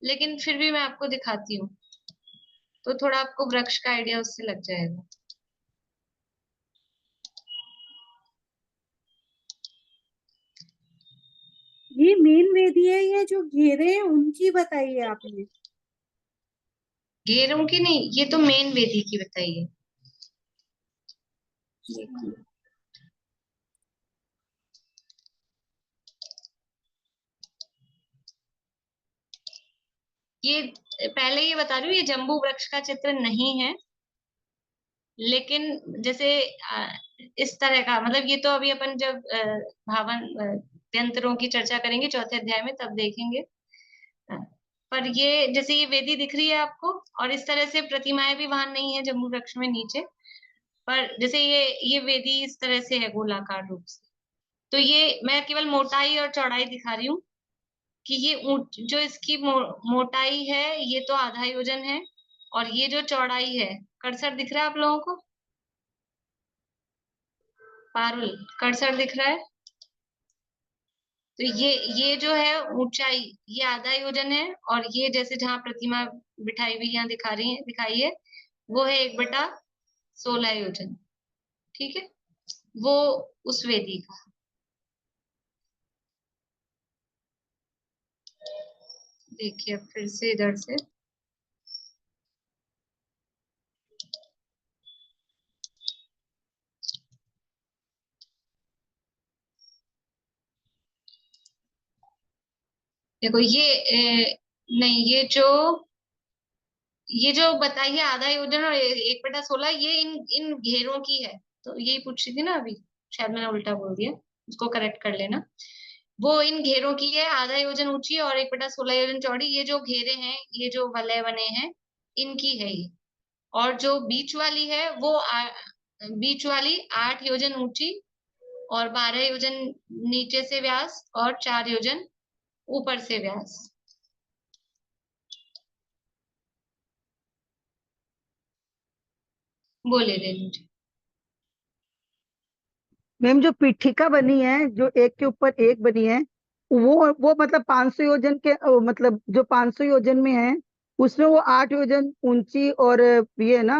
[SPEAKER 1] लेकिन फिर भी मैं आपको दिखाती हूँ, तो थोड़ा आपको वृक्ष का आइडिया उससे लग जाएगा।
[SPEAKER 8] ये मेन वेदी है, ये जो घेरे हैं उनकी बताइए आपने।
[SPEAKER 1] घेरों की नहीं, ये तो मेन वेदी की बताइए। देखो ये, पहले ये बता रही हूँ, ये जम्बू वृक्ष का चित्र नहीं है, लेकिन जैसे इस तरह का, मतलब ये तो अभी अपन जब भावन यंत्रों की चर्चा करेंगे चौथे अध्याय में, तब देखेंगे। अ, पर ये जैसे ये वेदी दिख रही है आपको, और इस तरह से प्रतिमाएं भी वहां नहीं है जम्बू वृक्ष में नीचे, पर जैसे ये वेदी इस तरह से है गोलाकार रूप से। तो ये मैं केवल मोटाई और चौड़ाई दिखा रही हूँ कि ये जो इसकी मोटाई है, ये तो आधा योजन है, और ये जो चौड़ाई है, कर्सर दिख रहा है आप लोगों को? पारुल, कर्सर दिख रहा है? तो ये जो है ऊंचाई, ये आधा योजन है, और ये जैसे जहां प्रतिमा बिठाई हुई यहाँ दिखाई है, वो है 1/16 योजन। ठीक है, वो उस वेदी का। देखिए अब फिर से इधर से, देखो नहीं, ये जो बताइए आधा योजन और 1/16, ये इन घेरों की है। तो यही पूछ रही थी ना अभी, शायद मैंने उल्टा बोल दिया, उसको करेक्ट कर लेना। वो इन घेरों की है, आधा योजन ऊंची और 1/16 योजन चौड़ी। ये जो घेरे हैं, ये जो वलय बने हैं, इनकी है ये। और जो बीच वाली है, वो बीच वाली 8 योजन ऊंची और 12 योजन नीचे से व्यास और 4 योजन ऊपर से व्यास। बोले रेणु जी।
[SPEAKER 3] मैम जो पीठिका बनी है, जो एक के ऊपर एक बनी है, वो मतलब 500 योजन के मतलब जो 500 योजन में है, उसमें वो 8 योजन ऊंची और ये है ना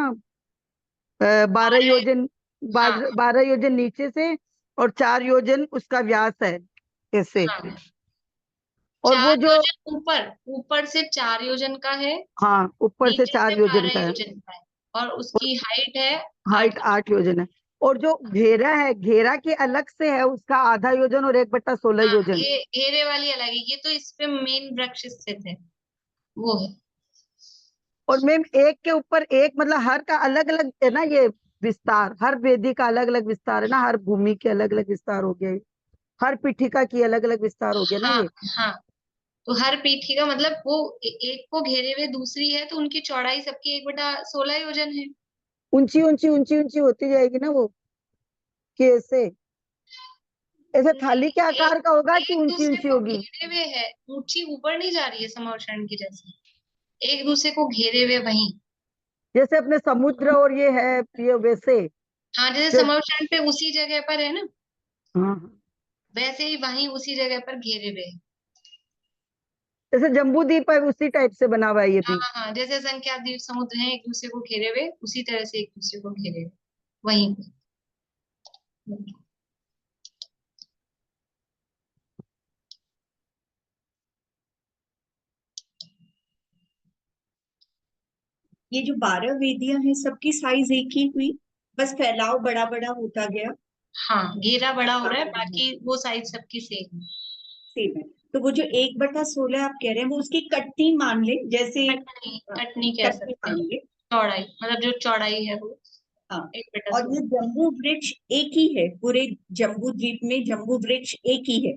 [SPEAKER 3] 12 योजन,
[SPEAKER 1] हाँ
[SPEAKER 3] 12 योजन नीचे से और 4 योजन उसका व्यास है ऐसे।
[SPEAKER 1] हाँ,
[SPEAKER 3] और वो
[SPEAKER 1] 4
[SPEAKER 3] जो
[SPEAKER 1] योजन ऊपर, ऊपर से 4 योजन का है,
[SPEAKER 3] हाँ ऊपर से
[SPEAKER 1] नीचे
[SPEAKER 3] 4
[SPEAKER 1] से
[SPEAKER 3] योजन
[SPEAKER 1] 12
[SPEAKER 3] का है,
[SPEAKER 1] योजन का है, और उसकी हाइट है
[SPEAKER 3] हाइट
[SPEAKER 1] 8।
[SPEAKER 3] 8 योजन है। और जो घेरा है, घेरा के अलग से है उसका आधा योजन और 1/16
[SPEAKER 1] हाँ,
[SPEAKER 3] योजन।
[SPEAKER 1] ये घेरे वाली अलग है, ये तो इस पे मेन वृक्ष स्थित है, वो है।
[SPEAKER 3] और मैम एक के ऊपर एक मतलब हर का अलग अलग है ना ये विस्तार, हर वेदी का अलग अलग विस्तार है ना, हर भूमि के अलग अलग विस्तार हो गया ये। हर पीठिका की अलग अलग विस्तार हो गया ना
[SPEAKER 1] हाँ
[SPEAKER 3] ये।
[SPEAKER 1] हाँ, तो हर पीठी का मतलब वो एक को घेरे हुए दूसरी है, तो उनकी चौड़ाई सबकी 1/16 योजन है।
[SPEAKER 3] ऊंची ऊंची ऊंची ऊंची होती जाएगी ना वो, कि ऐसे ऐसे थाली के
[SPEAKER 1] नहीं,
[SPEAKER 3] आकार का होगा कि
[SPEAKER 1] एक
[SPEAKER 3] ऊंची
[SPEAKER 1] दूसरे
[SPEAKER 3] ऊंची
[SPEAKER 1] को
[SPEAKER 3] होगी?
[SPEAKER 1] घेरे हुए है, ऊंची ऊपर नहीं जा रही है समोषण की जैसे, एक दूसरे को घेरे हुए वहीं।
[SPEAKER 3] जैसे अपने समुद्र और ये है ये वैसे
[SPEAKER 1] हाँ, जैसे
[SPEAKER 3] जो।
[SPEAKER 1] समोषण पे उसी जगह पर है ना,
[SPEAKER 3] हाँ,
[SPEAKER 1] वैसे ही वहीं उसी जगह पर घेरे हुए है।
[SPEAKER 3] जैसे जम्बू द्वीप है उसी टाइप से बना हुआ है ये
[SPEAKER 1] हाँ
[SPEAKER 3] भी।
[SPEAKER 1] हाँ, जैसे संख्या द्वीप समुद्र हैं एक दूसरे को घेरे हुए, उसी तरह से एक दूसरे को घेरे हुए वहीं पे।
[SPEAKER 9] ये जो 12 वेदियां हैं सबकी साइज एक ही हुई, बस फैलाव बड़ा बड़ा होता गया।
[SPEAKER 1] हाँ, घेरा बड़ा हो रहा है, बाकी वो साइज सबकी सेम है।
[SPEAKER 9] सेम है। तो वो जो 1/16 आप कह रहे हैं वो उसकी कटनी मान ले, जैसे
[SPEAKER 1] कटनी, कटनी कह
[SPEAKER 9] कटनी
[SPEAKER 1] सकते
[SPEAKER 9] मान
[SPEAKER 1] हैं,
[SPEAKER 9] ले।
[SPEAKER 1] चौड़ाई मतलब जो चौड़ाई है वो
[SPEAKER 9] हाँ।
[SPEAKER 1] एक बटा
[SPEAKER 9] और ये
[SPEAKER 1] सोलह
[SPEAKER 9] जम्बू वृक्ष एक ही है पूरे जम्बू द्वीप में, जम्बू वृक्ष एक ही है,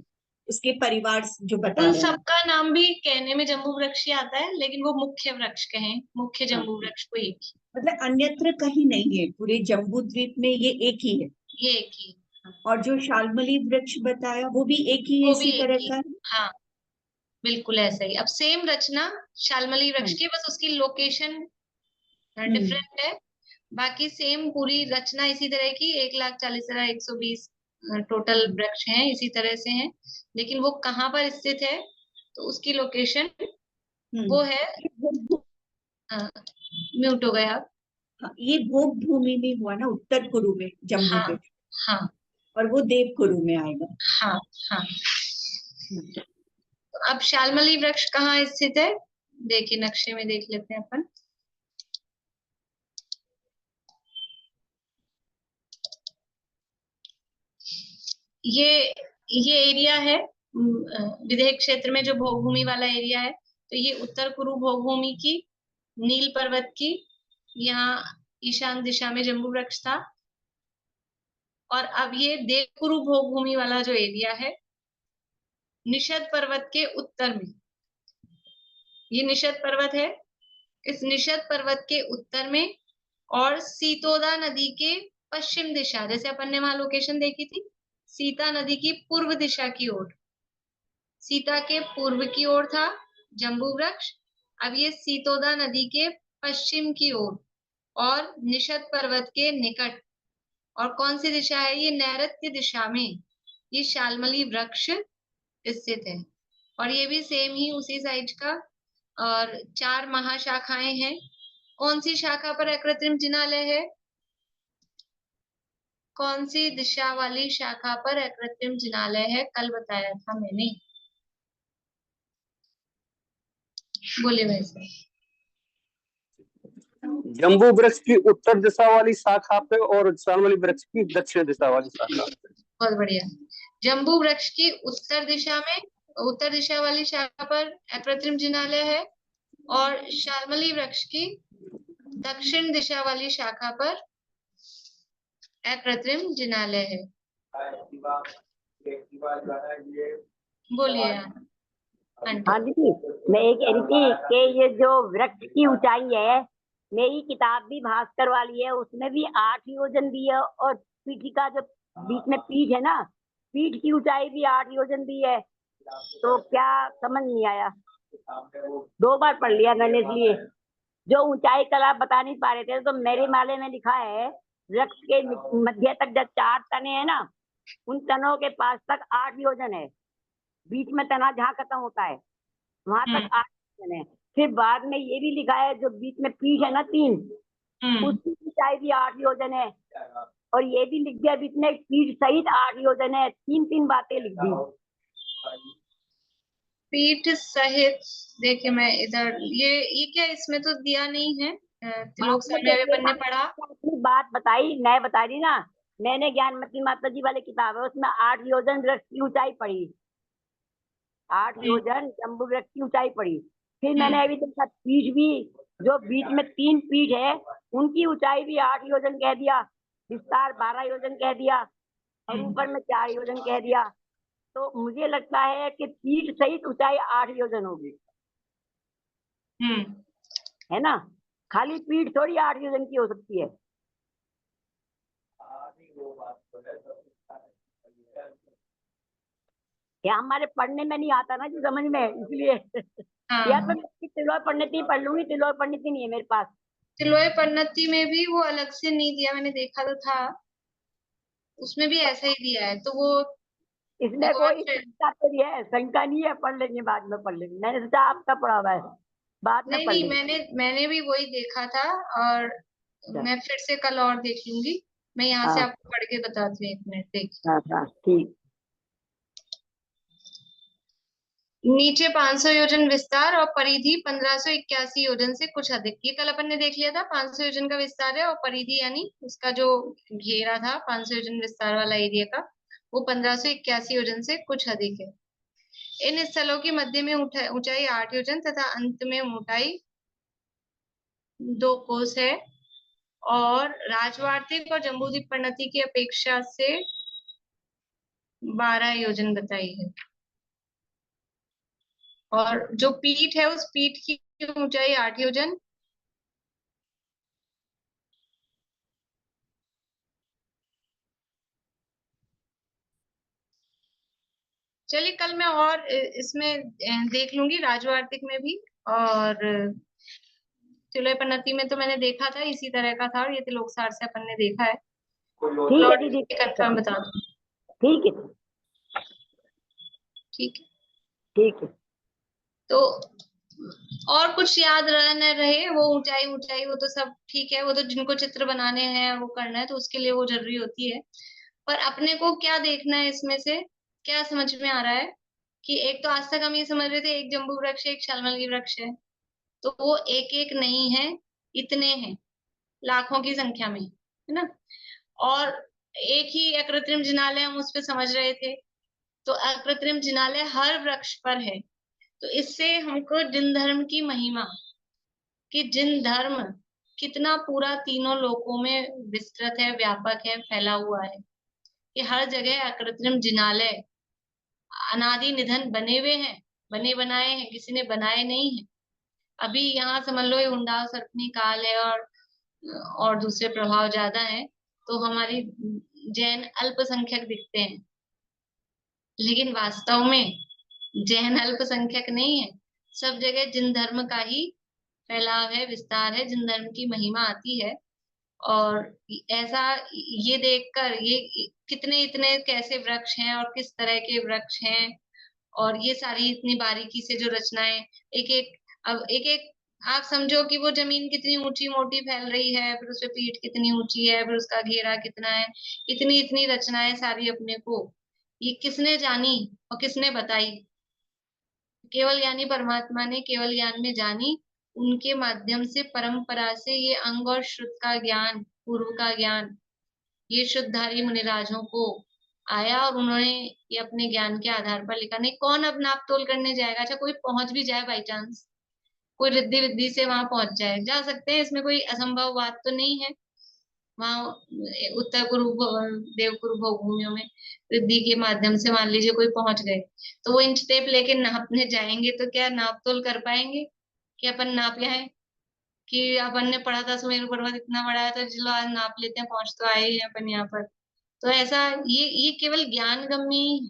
[SPEAKER 9] उसके परिवार जो बता
[SPEAKER 1] उन
[SPEAKER 9] रहे हैं।
[SPEAKER 1] सबका नाम भी कहने में जम्बू वृक्ष ही आता है, लेकिन वो मुख्य वृक्ष कहें, मुख्य
[SPEAKER 9] हाँ,
[SPEAKER 1] जम्बू वृक्ष को एक ही,
[SPEAKER 9] मतलब अन्यत्र कहीं नहीं है, पूरे जम्बू द्वीप में ये एक ही है।
[SPEAKER 1] ये एक ही। हाँ,
[SPEAKER 9] और जो शाल्मली वृक्ष बताया वो भी एक ही है,
[SPEAKER 1] वो भी
[SPEAKER 9] इसी
[SPEAKER 1] एक
[SPEAKER 9] तरह
[SPEAKER 1] ही।
[SPEAKER 9] का है।
[SPEAKER 1] हाँ, बिल्कुल ऐसा ही। अब सेम रचना शाल्मली वृक्ष
[SPEAKER 9] हाँ।
[SPEAKER 1] की, बस उसकी लोकेशन डिफरेंट है। बाकी सेम पूरी रचना इसी तरह की, 1,40,120 टोटल वृक्ष हैं, इसी तरह से हैं, लेकिन वो कहाँ पर स्थित है तो उसकी लोकेशन वो है।
[SPEAKER 9] ये भोग
[SPEAKER 1] म्यूट हो गया आप।
[SPEAKER 9] हाँ, ये भोग भूमि में हुआ ना, उत्तर कुरु में जम्बू
[SPEAKER 1] हाँ
[SPEAKER 9] वृक्ष,
[SPEAKER 1] हाँ
[SPEAKER 9] और वो देव कुरु में आएगा।
[SPEAKER 1] हाँ हाँ। तो अब शाल्मली वृक्ष कहाँ स्थित है, देखिए नक्शे में देख लेते हैं अपन। ये ये एरिया है विदेह क्षेत्र में जो भोग भूमि वाला एरिया है, तो ये उत्तर कुरु भोग भूमि की, नील पर्वत की, यहाँ ईशान दिशा में जम्बू वृक्ष था। और अब ये देवकुरु भोग भूमि वाला जो एरिया है, निषद पर्वत के उत्तर में, ये निषद पर्वत है, इस निषद पर्वत के उत्तर में और सीतोदा नदी के पश्चिम दिशा, जैसे अपन ने वहां लोकेशन देखी थी, सीता नदी की पूर्व दिशा की ओर, सीता के पूर्व की ओर था जम्बू वृक्ष, अब ये सीतोदा नदी के पश्चिम की ओर और निषद पर्वत के निकट, और कौन सी दिशा है ये, नैऋत्य दिशा में ये शाल्मली वृक्ष स्थित है। और ये भी सेम ही उसी साइज का, और 4 महाशाखाएं हैं। कौन सी शाखा पर अकृत्रिम जिनालय है, कौन सी दिशा वाली शाखा पर अकृत्रिम जिनालय है, कल बताया था मैंने, बोले वैसे।
[SPEAKER 10] जम्बू वृक्ष की उत्तर दिशा वाली शाखा पे और शाल्मली वृक्ष की दक्षिण दिशा वाली शाखा पे।
[SPEAKER 1] बहुत बढ़िया। जम्बू वृक्ष की उत्तर दिशा में, उत्तर दिशा वाली शाखा पर अकृत्रिम जिनालय है, और शाल्मली वृक्ष की दक्षिण दिशा वाली शाखा पर अकृत्रिम जिनालय है। बोलिए आप आंटी।
[SPEAKER 2] हाँ दीदी, मैं ये कह रही थी कि ये जो वृक्ष की ऊंचाई है, मेरी किताब भी भास्कर वाली है, उसमें भी 8 योजन दी है, और पीठिका जो बीच में पीठ है ना, पीठ की ऊंचाई भी 8 योजन दी है। तो क्या समझ नहीं आया, 2 बार पढ़ लिया मैंने, इसलिए जो ऊंचाई कल आप बता नहीं पा रहे थे, तो मेरे माले में लिखा है वृक्ष के मध्य तक जब 4 तने है ना, उन तनों के पास तक 8 योजन है। बीच में तना जहाँ खत्म होता है वहां तक 8 योजन है। फिर बाद में ये भी लिखा है जो बीच में पीठ है ना 3, उसकी ऊंचाई भी 8 योजन है। और ये भी लिख दिया बीच में पीठ सहित 8 योजन है। 3 बातें लिख दी।
[SPEAKER 1] पीठ सहित, देखिए मैं इधर ये क्या इसमें तो दिया नहीं है। त्रिलोक सामने अपन ने पढ़ा।
[SPEAKER 2] अपनी बात बताई, मैं बता रही ना, मैंने ज्ञानमती माता जी वाली किताब है उसमें 8 योजन वृक्ष की ऊंचाई पढ़ी। 8 योजन जम्बू वृक्ष की ऊंचाई पढ़ी। फिर मैंने अभी देखा पीठ भी, जो बीच में 3 पीठ है उनकी ऊंचाई भी 8 योजन कह दिया, विस्तार 12 योजन कह दिया, और ऊपर में 4 योजन कह दिया। तो मुझे लगता है कि पीठ सहित ऊंचाई 8 योजन होगी, है ना? खाली पीठ थोड़ी 8 योजन की हो सकती है। या हमारे पढ़ने में नहीं आता ना जी, समझ में, इसलिए या तो मैं तिलोय पंडिती पढ़ लूंगी। तिलोय पंडिती नहीं है मेरे पास।
[SPEAKER 1] तिलोय पंडिती में भी वो अलग से नहीं दिया, मैंने देखा तो था, उसमें भी ऐसा ही दिया है। तो वो
[SPEAKER 2] इसमें कोई शंका तो नहीं है, शंका नहीं है, पढ़ लेंगे बाद में, पढ़ लेंगे। मैंने सोचा आपका पढ़ा हुआ है, बाद में पढ़
[SPEAKER 1] नहीं,
[SPEAKER 2] लेंगे।
[SPEAKER 1] मैंने भी वही देखा था, और मैं फिर से कल और देख लूंगी। मैं यहाँ से आपको पढ़ के बताती हूँ, 1 मिनट देखिए।
[SPEAKER 2] हाँ ठीक।
[SPEAKER 1] नीचे 500 योजन विस्तार और परिधि 1581 योजन से कुछ अधिक। ये कल अपन ने देख लिया था। 500 योजन का विस्तार है, और परिधि यानी उसका जो घेरा था 500 योजन विस्तार वाला एरिया का, वो 1581 योजन से कुछ अधिक है। इन स्थलों की मध्य में ऊंचाई 8 योजन तथा अंत में मोटाई 2 कोस है, और राजवार्तिक और जम्बूद्वीप प्रणति की अपेक्षा से 12 योजन बताई है। और जो पीठ है उस पीठ की ऊंचाई 8 योजन। चलिए कल मैं और इसमें देख लूंगी, राजवार्तिक में भी। और तिलोय पन्नती में तो मैंने देखा था, इसी तरह का था, और ये तिलोकसार से अपन ने देखा है।
[SPEAKER 2] ठीक है दीदी,
[SPEAKER 1] कंफर्म बता दूं।
[SPEAKER 2] ठीक है
[SPEAKER 1] ठीक है।
[SPEAKER 2] ठीक है।
[SPEAKER 1] तो और कुछ याद रह न रहे, वो ऊंचाई वो तो सब ठीक है, वो तो जिनको चित्र बनाने हैं वो करना है तो उसके लिए वो जरूरी होती है। पर अपने को क्या देखना है इसमें से, क्या समझ में आ रहा है कि एक तो आज तक हम ये समझ रहे थे एक जम्बू वृक्ष एक शालमली वृक्ष है, तो वो एक एक नहीं है, इतने हैं, लाखों की संख्या में, है ना। और एक ही अकृत्रिम जिनालय हम उस पर समझ रहे थे, तो अकृत्रिम जिनालय हर वृक्ष पर है। तो इससे हमको जिन धर्म की महिमा, कि जिन धर्म कितना पूरा तीनों लोकों में विस्तृत है, व्यापक है, फैला हुआ है, कि हर जगह अकृत्रिम जिनालय अनादि निधन बने हुए हैं, बने बनाए हैं, किसी ने बनाए नहीं है। अभी यहाँ समझ लो ये उंडाव सर्पनी काल है, और दूसरे प्रभाव ज्यादा है, तो हमारी जैन अल्पसंख्यक दिखते हैं, लेकिन वास्तव में जैन अल्पसंख्यक नहीं है। सब जगह जिन धर्म का ही फैलाव है, विस्तार है, जिन धर्म की महिमा आती है। और ऐसा ये देखकर ये कितने इतने कैसे वृक्ष हैं और किस तरह के वृक्ष हैं, और ये सारी इतनी बारीकी से जो रचनाएं, एक एक, अब एक एक आप समझो कि वो जमीन कितनी ऊंची मोटी फैल रही है, फिर उसपे पीठ कितनी ऊंची है, फिर उसका घेरा कितना है, इतनी इतनी रचनाएं सारी अपने को ये किसने जानी और किसने बताई? केवल ज्ञानी परमात्मा ने केवल ज्ञान में जानी, उनके माध्यम से परंपरा से ये अंग और श्रुत का ज्ञान, पूर्व का ज्ञान, ये शुद्धधारी मुनिराजों को आया, और उन्होंने ये अपने ज्ञान के आधार पर लिखा। नहीं, कौन अब नाप तोल करने जाएगा? अच्छा कोई पहुंच भी जाए बाई चांस, कोई रिद्धि विद्धि से वहां पहुंच जाए, जा सकते हैं, इसमें कोई असंभव बात तो नहीं है। वहां उत्तर कुरु देव कुरु भूमियों में रिद्धि के माध्यम से मान लीजिए कोई पहुंच गए, तो वो इंच टेप लेके नापने जाएंगे तो क्या नाप तोल कर पाएंगे कि अपन नाप आए? कि अपन ने पढ़ा था सुमेरु पर्वत इतना बड़ा है, तो चलो आज नाप लेते हैं, पहुंच तो आए ही हैं अपन यहाँ पर। तो ऐसा ये केवल ज्ञान गम्य ही है,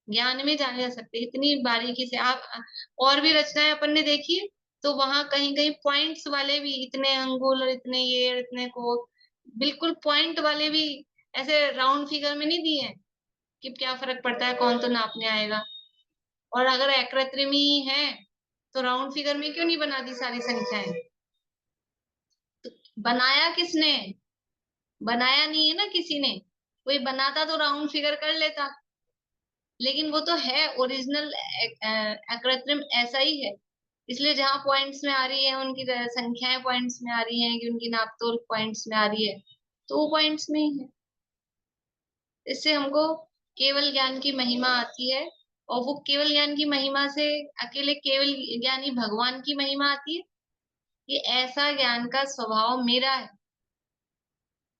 [SPEAKER 1] ज्ञान में जाने जा सकते इतनी बारीकी से। आप और भी रचनाएं अपन ने देखी है, तो वहां कहीं कहीं पॉइंट्स वाले भी, इतने अंगुल और इतने ये इतने को, बिल्कुल पॉइंट वाले भी ऐसे राउंड फिगर में नहीं दिए हैं, कि क्या फर्क पड़ता है, कौन तो नापने आएगा। और अगर अकृत्रिम ही है तो राउंड फिगर में क्यों नहीं बना दी सारी संख्याएं? तो बनाया किसने? बनाया नहीं है ना किसी ने। कोई बनाता तो राउंड फिगर कर लेता, लेकिन वो तो है ओरिजिनल अकृत्रिम ऐसा ही है। इसलिए जहां पॉइंट्स में आ रही है उनकी संख्याएं पॉइंट्स में आ रही हैं, कि उनकी नापतोल पॉइंट्स में आ रही है, तो वो पॉइंट्स में ही है। इससे हमको केवल ज्ञान की महिमा आती है, और वो केवल ज्ञान की महिमा से अकेले केवल ज्ञानी भगवान की महिमा आती है। ये ऐसा ज्ञान का स्वभाव मेरा है।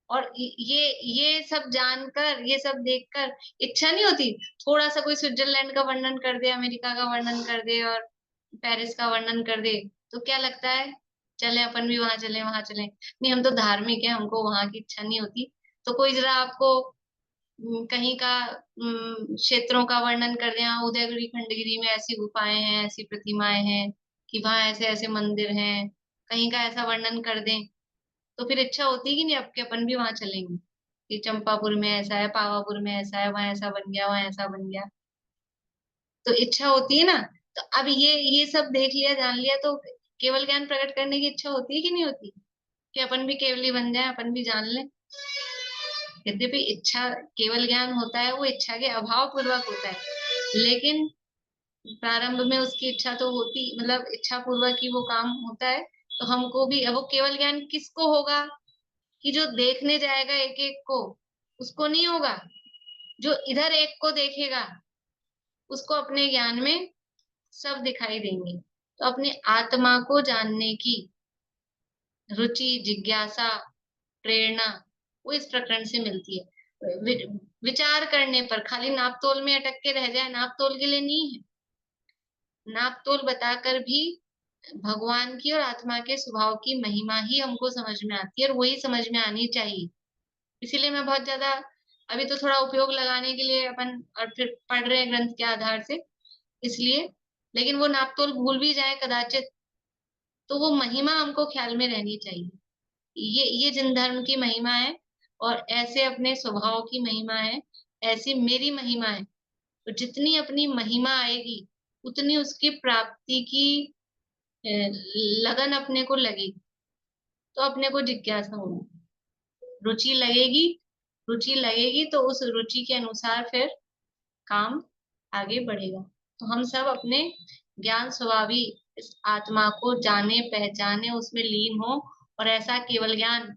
[SPEAKER 1] और ये सब जानकर, ये सब देखकर इच्छा नहीं होती थोड़ा सा कोई स्विट्जरलैंड का वर्णन कर दे, अमेरिका का वर्णन कर दे और पेरिस का वर्णन कर दे, तो क्या लगता है चले अपन भी वहां चले, वहां चले। नहीं, हम तो धार्मिक है, हमको वहां की इच्छा नहीं होती। तो कोई जरा आपको कहीं का क्षेत्रों का वर्णन कर दे, हाँ उदयगिरी खंडगिरी में ऐसी गुफाएं हैं, ऐसी प्रतिमाएं हैं, कि वहां ऐसे ऐसे मंदिर हैं, कहीं का ऐसा वर्णन कर दें, तो फिर इच्छा होती है कि नहीं अब के अपन भी वहां चलेंगे, कि चंपापुर में ऐसा है, पावापुर में ऐसा है, वहां ऐसा बन गया, वहां ऐसा बन गया, तो इच्छा होती है ना। तो अब ये सब देख लिया, जान लिया, तो केवल ज्ञान प्रकट करने की इच्छा होती है कि नहीं होती, कि अपन भी केवली बन जाए, अपन भी जान लें। यद्यपि इच्छा, केवल ज्ञान होता है वो इच्छा के अभाव पूर्वक होता है, लेकिन प्रारंभ में उसकी इच्छा तो होती, मतलब इच्छा पूर्वक ही वो काम होता है। तो हमको भी, अब वो केवल ज्ञान किसको होगा, कि जो देखने जाएगा एक एक को, उसको नहीं होगा। जो इधर एक को देखेगा उसको अपने ज्ञान में सब दिखाई देंगे। तो अपनी आत्मा को जानने की रुचि, जिज्ञासा, प्रेरणा वो इस प्रकरण से मिलती है। विचार करने पर खाली नापतोल में अटक के रह जाए, नापतोल के लिए नहीं है। नापतोल बताकर भी भगवान की और आत्मा के स्वभाव की महिमा ही हमको समझ में आती है, और वही समझ में आनी चाहिए। इसीलिए मैं बहुत ज्यादा अभी तो थोड़ा उपयोग लगाने के लिए अपन और फिर पढ़ रहे हैं ग्रंथ के आधार से, इसलिए। लेकिन वो नापतोल भूल भी जाए कदाचित, तो वो महिमा हमको ख्याल में रहनी चाहिए। ये जिन धर्म की महिमा है, और ऐसे अपने स्वभाव की महिमा है, ऐसी मेरी महिमा है। तो जितनी अपनी महिमा आएगी उतनी उसकी प्राप्ति की लगन अपने को लगेगी। तो अपने को जिज्ञासा होगी, रुचि लगेगी, रुचि लगेगी तो उस रुचि के अनुसार फिर काम आगे बढ़ेगा। तो हम सब अपने ज्ञान स्वभावी इस आत्मा को जाने, पहचाने, उसमें लीन हो, और ऐसा केवल ज्ञान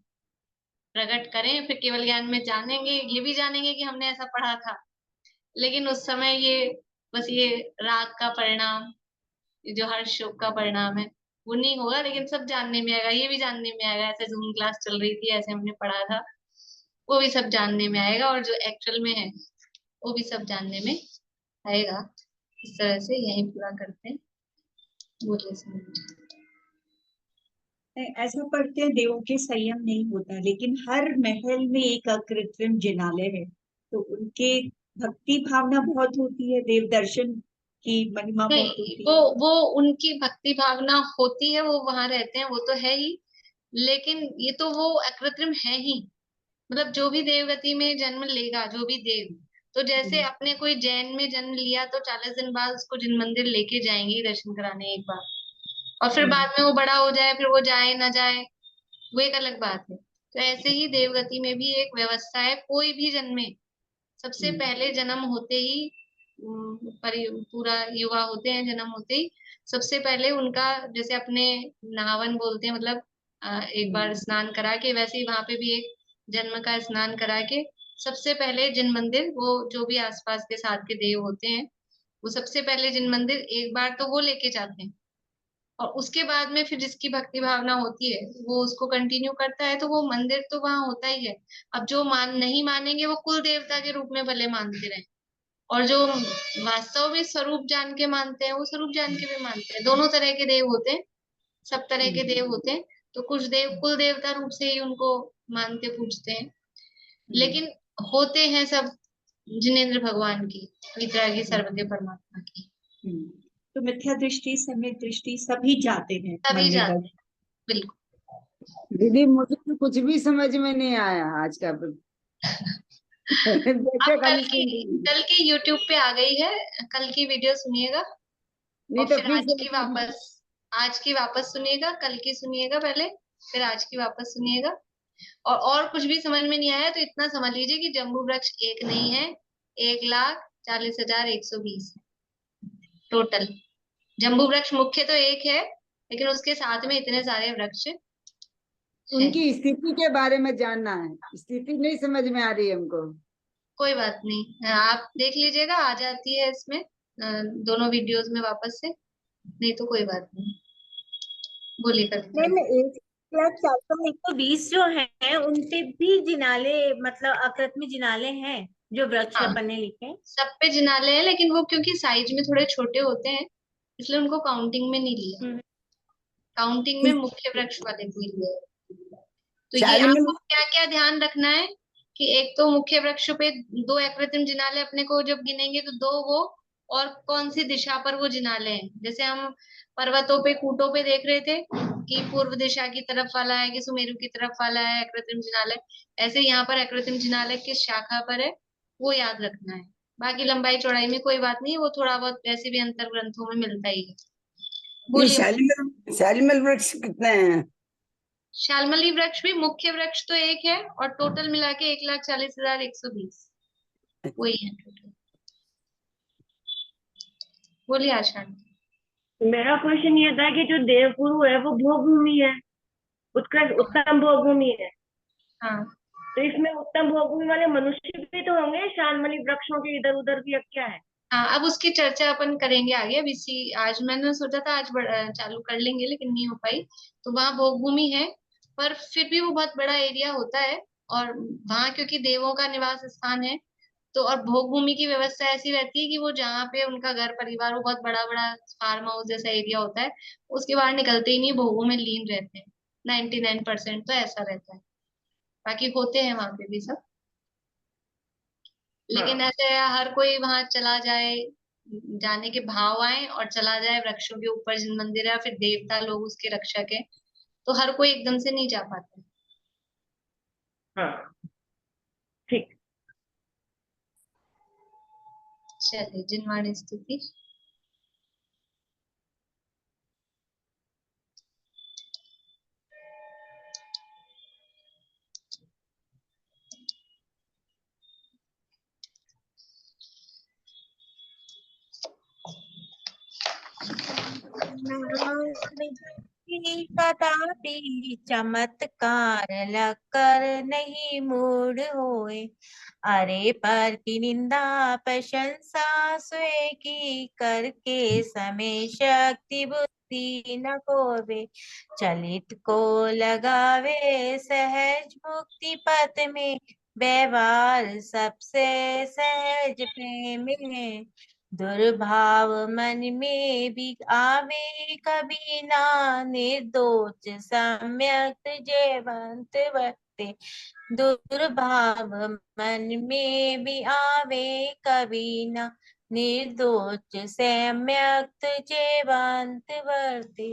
[SPEAKER 1] प्रकट करें। फिर केवल ज्ञान में जानेंगे, ये भी जानेंगे कि हमने ऐसा पढ़ा था, लेकिन उस समय ये बस ये राग का परिणाम, जो हर्ष शोक का परिणाम है, वो नहीं होगा। लेकिन सब जानने में आएगा, ये भी जानने में आएगा, ऐसे जूम क्लास चल रही थी, ऐसे हमने पढ़ा था, वो भी सब जानने में आएगा, और जो एक्चुअल में है वो भी सब जानने में आएगा। इस तरह से यही पूरा करते हैं। बोलिए समझ।
[SPEAKER 9] ऐसा पढ़ते हैं देवों के संयम नहीं होता, लेकिन हर महल में एक अकृत्रिम जिनालय है, तो उनके भक्ति भावना बहुत होती है, देव दर्शन की महिमा बहुत
[SPEAKER 1] नहीं,
[SPEAKER 9] होती
[SPEAKER 1] वो उनकी भक्ति भावना होती है, वो वहां रहते हैं, वो तो है ही। लेकिन ये तो वो अकृत्रिम है ही। मतलब जो भी देवगति में जन्म लेगा, जो भी देव, तो जैसे अपने कोई जैन में जन्म लिया तो 40 दिन बाद उसको जिन मंदिर लेके जाएंगे दर्शन कराने एक बार, और फिर बाद में वो बड़ा हो जाए, फिर वो जाए ना जाए, वो एक अलग बात है। तो ऐसे ही देवगति में भी एक व्यवस्था है। कोई भी जन्मे, सबसे पहले जन्म होते ही पूरा युवा होते हैं, जन्म होते ही सबसे पहले उनका, जैसे अपने नहावन बोलते हैं, मतलब एक बार स्नान करा के, वैसे ही वहां पे भी एक जन्म का स्नान करा के सबसे पहले जिन मंदिर, वो जो भी आसपास के साथ के देव होते हैं, वो सबसे पहले जिन मंदिर एक बार तो वो लेके जाते हैं। और उसके बाद में फिर जिसकी भक्ति भावना होती है वो उसको कंटिन्यू करता है, तो वो मंदिर तो वहां होता ही है। अब जो नहीं मानेंगे वो कुल देवता के रूप में भले मानते रहे, और जो वास्तव में स्वरूप जान के मानते हैं वो स्वरूप जान के भी मानते हैं। दोनों तरह के देव होते हैं, सब तरह के देव होते हैं। तो कुछ देव कुल देवता रूप से ही उनको मानते पूजते हैं, लेकिन होते हैं सब जिनेन्द्र भगवान की, वितरागी सर्वज्ञ परमात्मा की।
[SPEAKER 9] तो मिथ्या दृष्टि, सम्यक दृष्टि सभी जाते हैं
[SPEAKER 1] सभी
[SPEAKER 9] मंदिर
[SPEAKER 1] जाते
[SPEAKER 9] में।
[SPEAKER 1] हैं, बिल्कुल।
[SPEAKER 4] दीदी मुझे तो कुछ भी समझ में नहीं आया आज का। देखते
[SPEAKER 1] अब
[SPEAKER 4] खाली सुन रही हूँ।
[SPEAKER 1] कल की YouTube पे आ गई है, कल की वीडियो सुनिएगा
[SPEAKER 4] नहीं
[SPEAKER 1] और
[SPEAKER 4] तो
[SPEAKER 1] फिर
[SPEAKER 4] फिर
[SPEAKER 1] आज
[SPEAKER 4] से
[SPEAKER 1] की वापस सुनिएगा, कल की सुनिएगा पहले, फिर आज की वापस सुनिएगा। और कुछ भी समझ में नहीं आया तो इतना समझ लीजिए कि जम्बू वृक्ष एक नहीं है, 1,40,120 है टोटल। जम्बू वृक्ष मुख्य तो एक है, लेकिन उसके साथ में इतने सारे वृक्ष हैं।
[SPEAKER 4] उनकी स्थिति के बारे में जानना है, स्थिति नहीं समझ में आ रही है हमको।
[SPEAKER 1] कोई बात नहीं, आप देख लीजिएगा, आ जाती है इसमें दोनों वीडियोस में वापस से, नहीं तो कोई बात नहीं। बोलिए कल।
[SPEAKER 11] मैम 1,04,120 जो है उनपे भी जिनाले मतलब आकृति में जिनाले हैं जो वृक्ष
[SPEAKER 1] हाँ,
[SPEAKER 11] अपन ने लिखे।
[SPEAKER 1] सब पे जिनाले हैं, लेकिन वो क्योंकि साइज में थोड़े छोटे होते हैं इसलिए उनको काउंटिंग में नहीं लिया। काउंटिंग में मुख्य वृक्ष वाले को ही लिया है। तो ये आपको क्या क्या ध्यान रखना है कि एक तो मुख्य वृक्ष पे 2 अकृत्रिम जिनाले अपने को जब गिनेंगे तो 2 वो, और कौन सी दिशा पर वो जिनाले हैं। जैसे हम पर्वतों पे कूटों पे देख रहे थे कि पूर्व दिशा की तरफ वाला है कि सुमेरु की तरफ वाला है अकृत्रिम जिनालय, ऐसे यहाँ पर अकृत्रिम जिनालय किस शाखा पर है वो याद रखना है। बाकी लंबाई चौड़ाई में कोई बात नहीं, वो थोड़ा बहुत वैसे भी अंतर ग्रंथों में मिलता ही है।
[SPEAKER 7] ये
[SPEAKER 1] बोलिए।
[SPEAKER 7] शालिमर वृक्ष कितने हैं?
[SPEAKER 1] शालमली वृक्ष भी मुख्य वृक्ष तो एक है और टोटल मिला के 1,40,120 वही है टोटल। बोलिए आशा।
[SPEAKER 11] मेरा क्वेश्चन ये था कि जो देवगुरु है वो भोग भूमि है, उत्कृष्ट उत्तम भोग भूमि है,
[SPEAKER 1] हाँ
[SPEAKER 11] तो इसमें उत्तम भोग भूमि वाले मनुष्य भी तो होंगे शालमली वृक्षों के इधर उधर भी, अब क्या है?
[SPEAKER 1] हाँ, अब उसकी चर्चा अपन करेंगे आगे। अब इसी आज मैंने सोचा था आज चालू कर लेंगे लेकिन नहीं हो पाई। तो वहां भोग भूमि है, पर फिर भी वो बहुत बड़ा एरिया होता है, और वहां क्योंकि देवों का निवास स्थान है तो, और भोग भूमि की व्यवस्था ऐसी रहती है कि वो जहाँ पे उनका घर परिवार, वो बहुत बड़ा बड़ा फार्म हाउस जैसा एरिया होता है, उसके बाहर निकलते ही नहीं, भोगों में लीन रहते हैं। 99% तो ऐसा रहता है, बाकी होते हैं वहां पे भी सब, लेकिन ऐसे हर कोई वहां चला जाए, जाने के भाव आए और चला जाए वृक्षों के ऊपर जिन मंदिर है, फिर देवता लोग उसके रक्षक है, तो हर कोई एकदम से नहीं जा पाता।
[SPEAKER 11] हाँ ठीक।
[SPEAKER 1] चलिए, जिनवाणी स्तुति।
[SPEAKER 12] कदापि चमत्कार लकर नहीं मूड होए, अरे पर की निंदा प्रशंसा स्वे की, करके समय शक्ति बुद्धि न कोवे, चलित को लगावे सहज मुक्ति पथ में, व्यवहार सबसे सहज प्रेम में, दुर्भाव मन में भी आवे कभी ना, निर्दोष सम्यक जयवंत वर्ते, दुर्भाव मन में भी आवे कभी ना, निर्दोष सम्यक जयवंत वर्ते।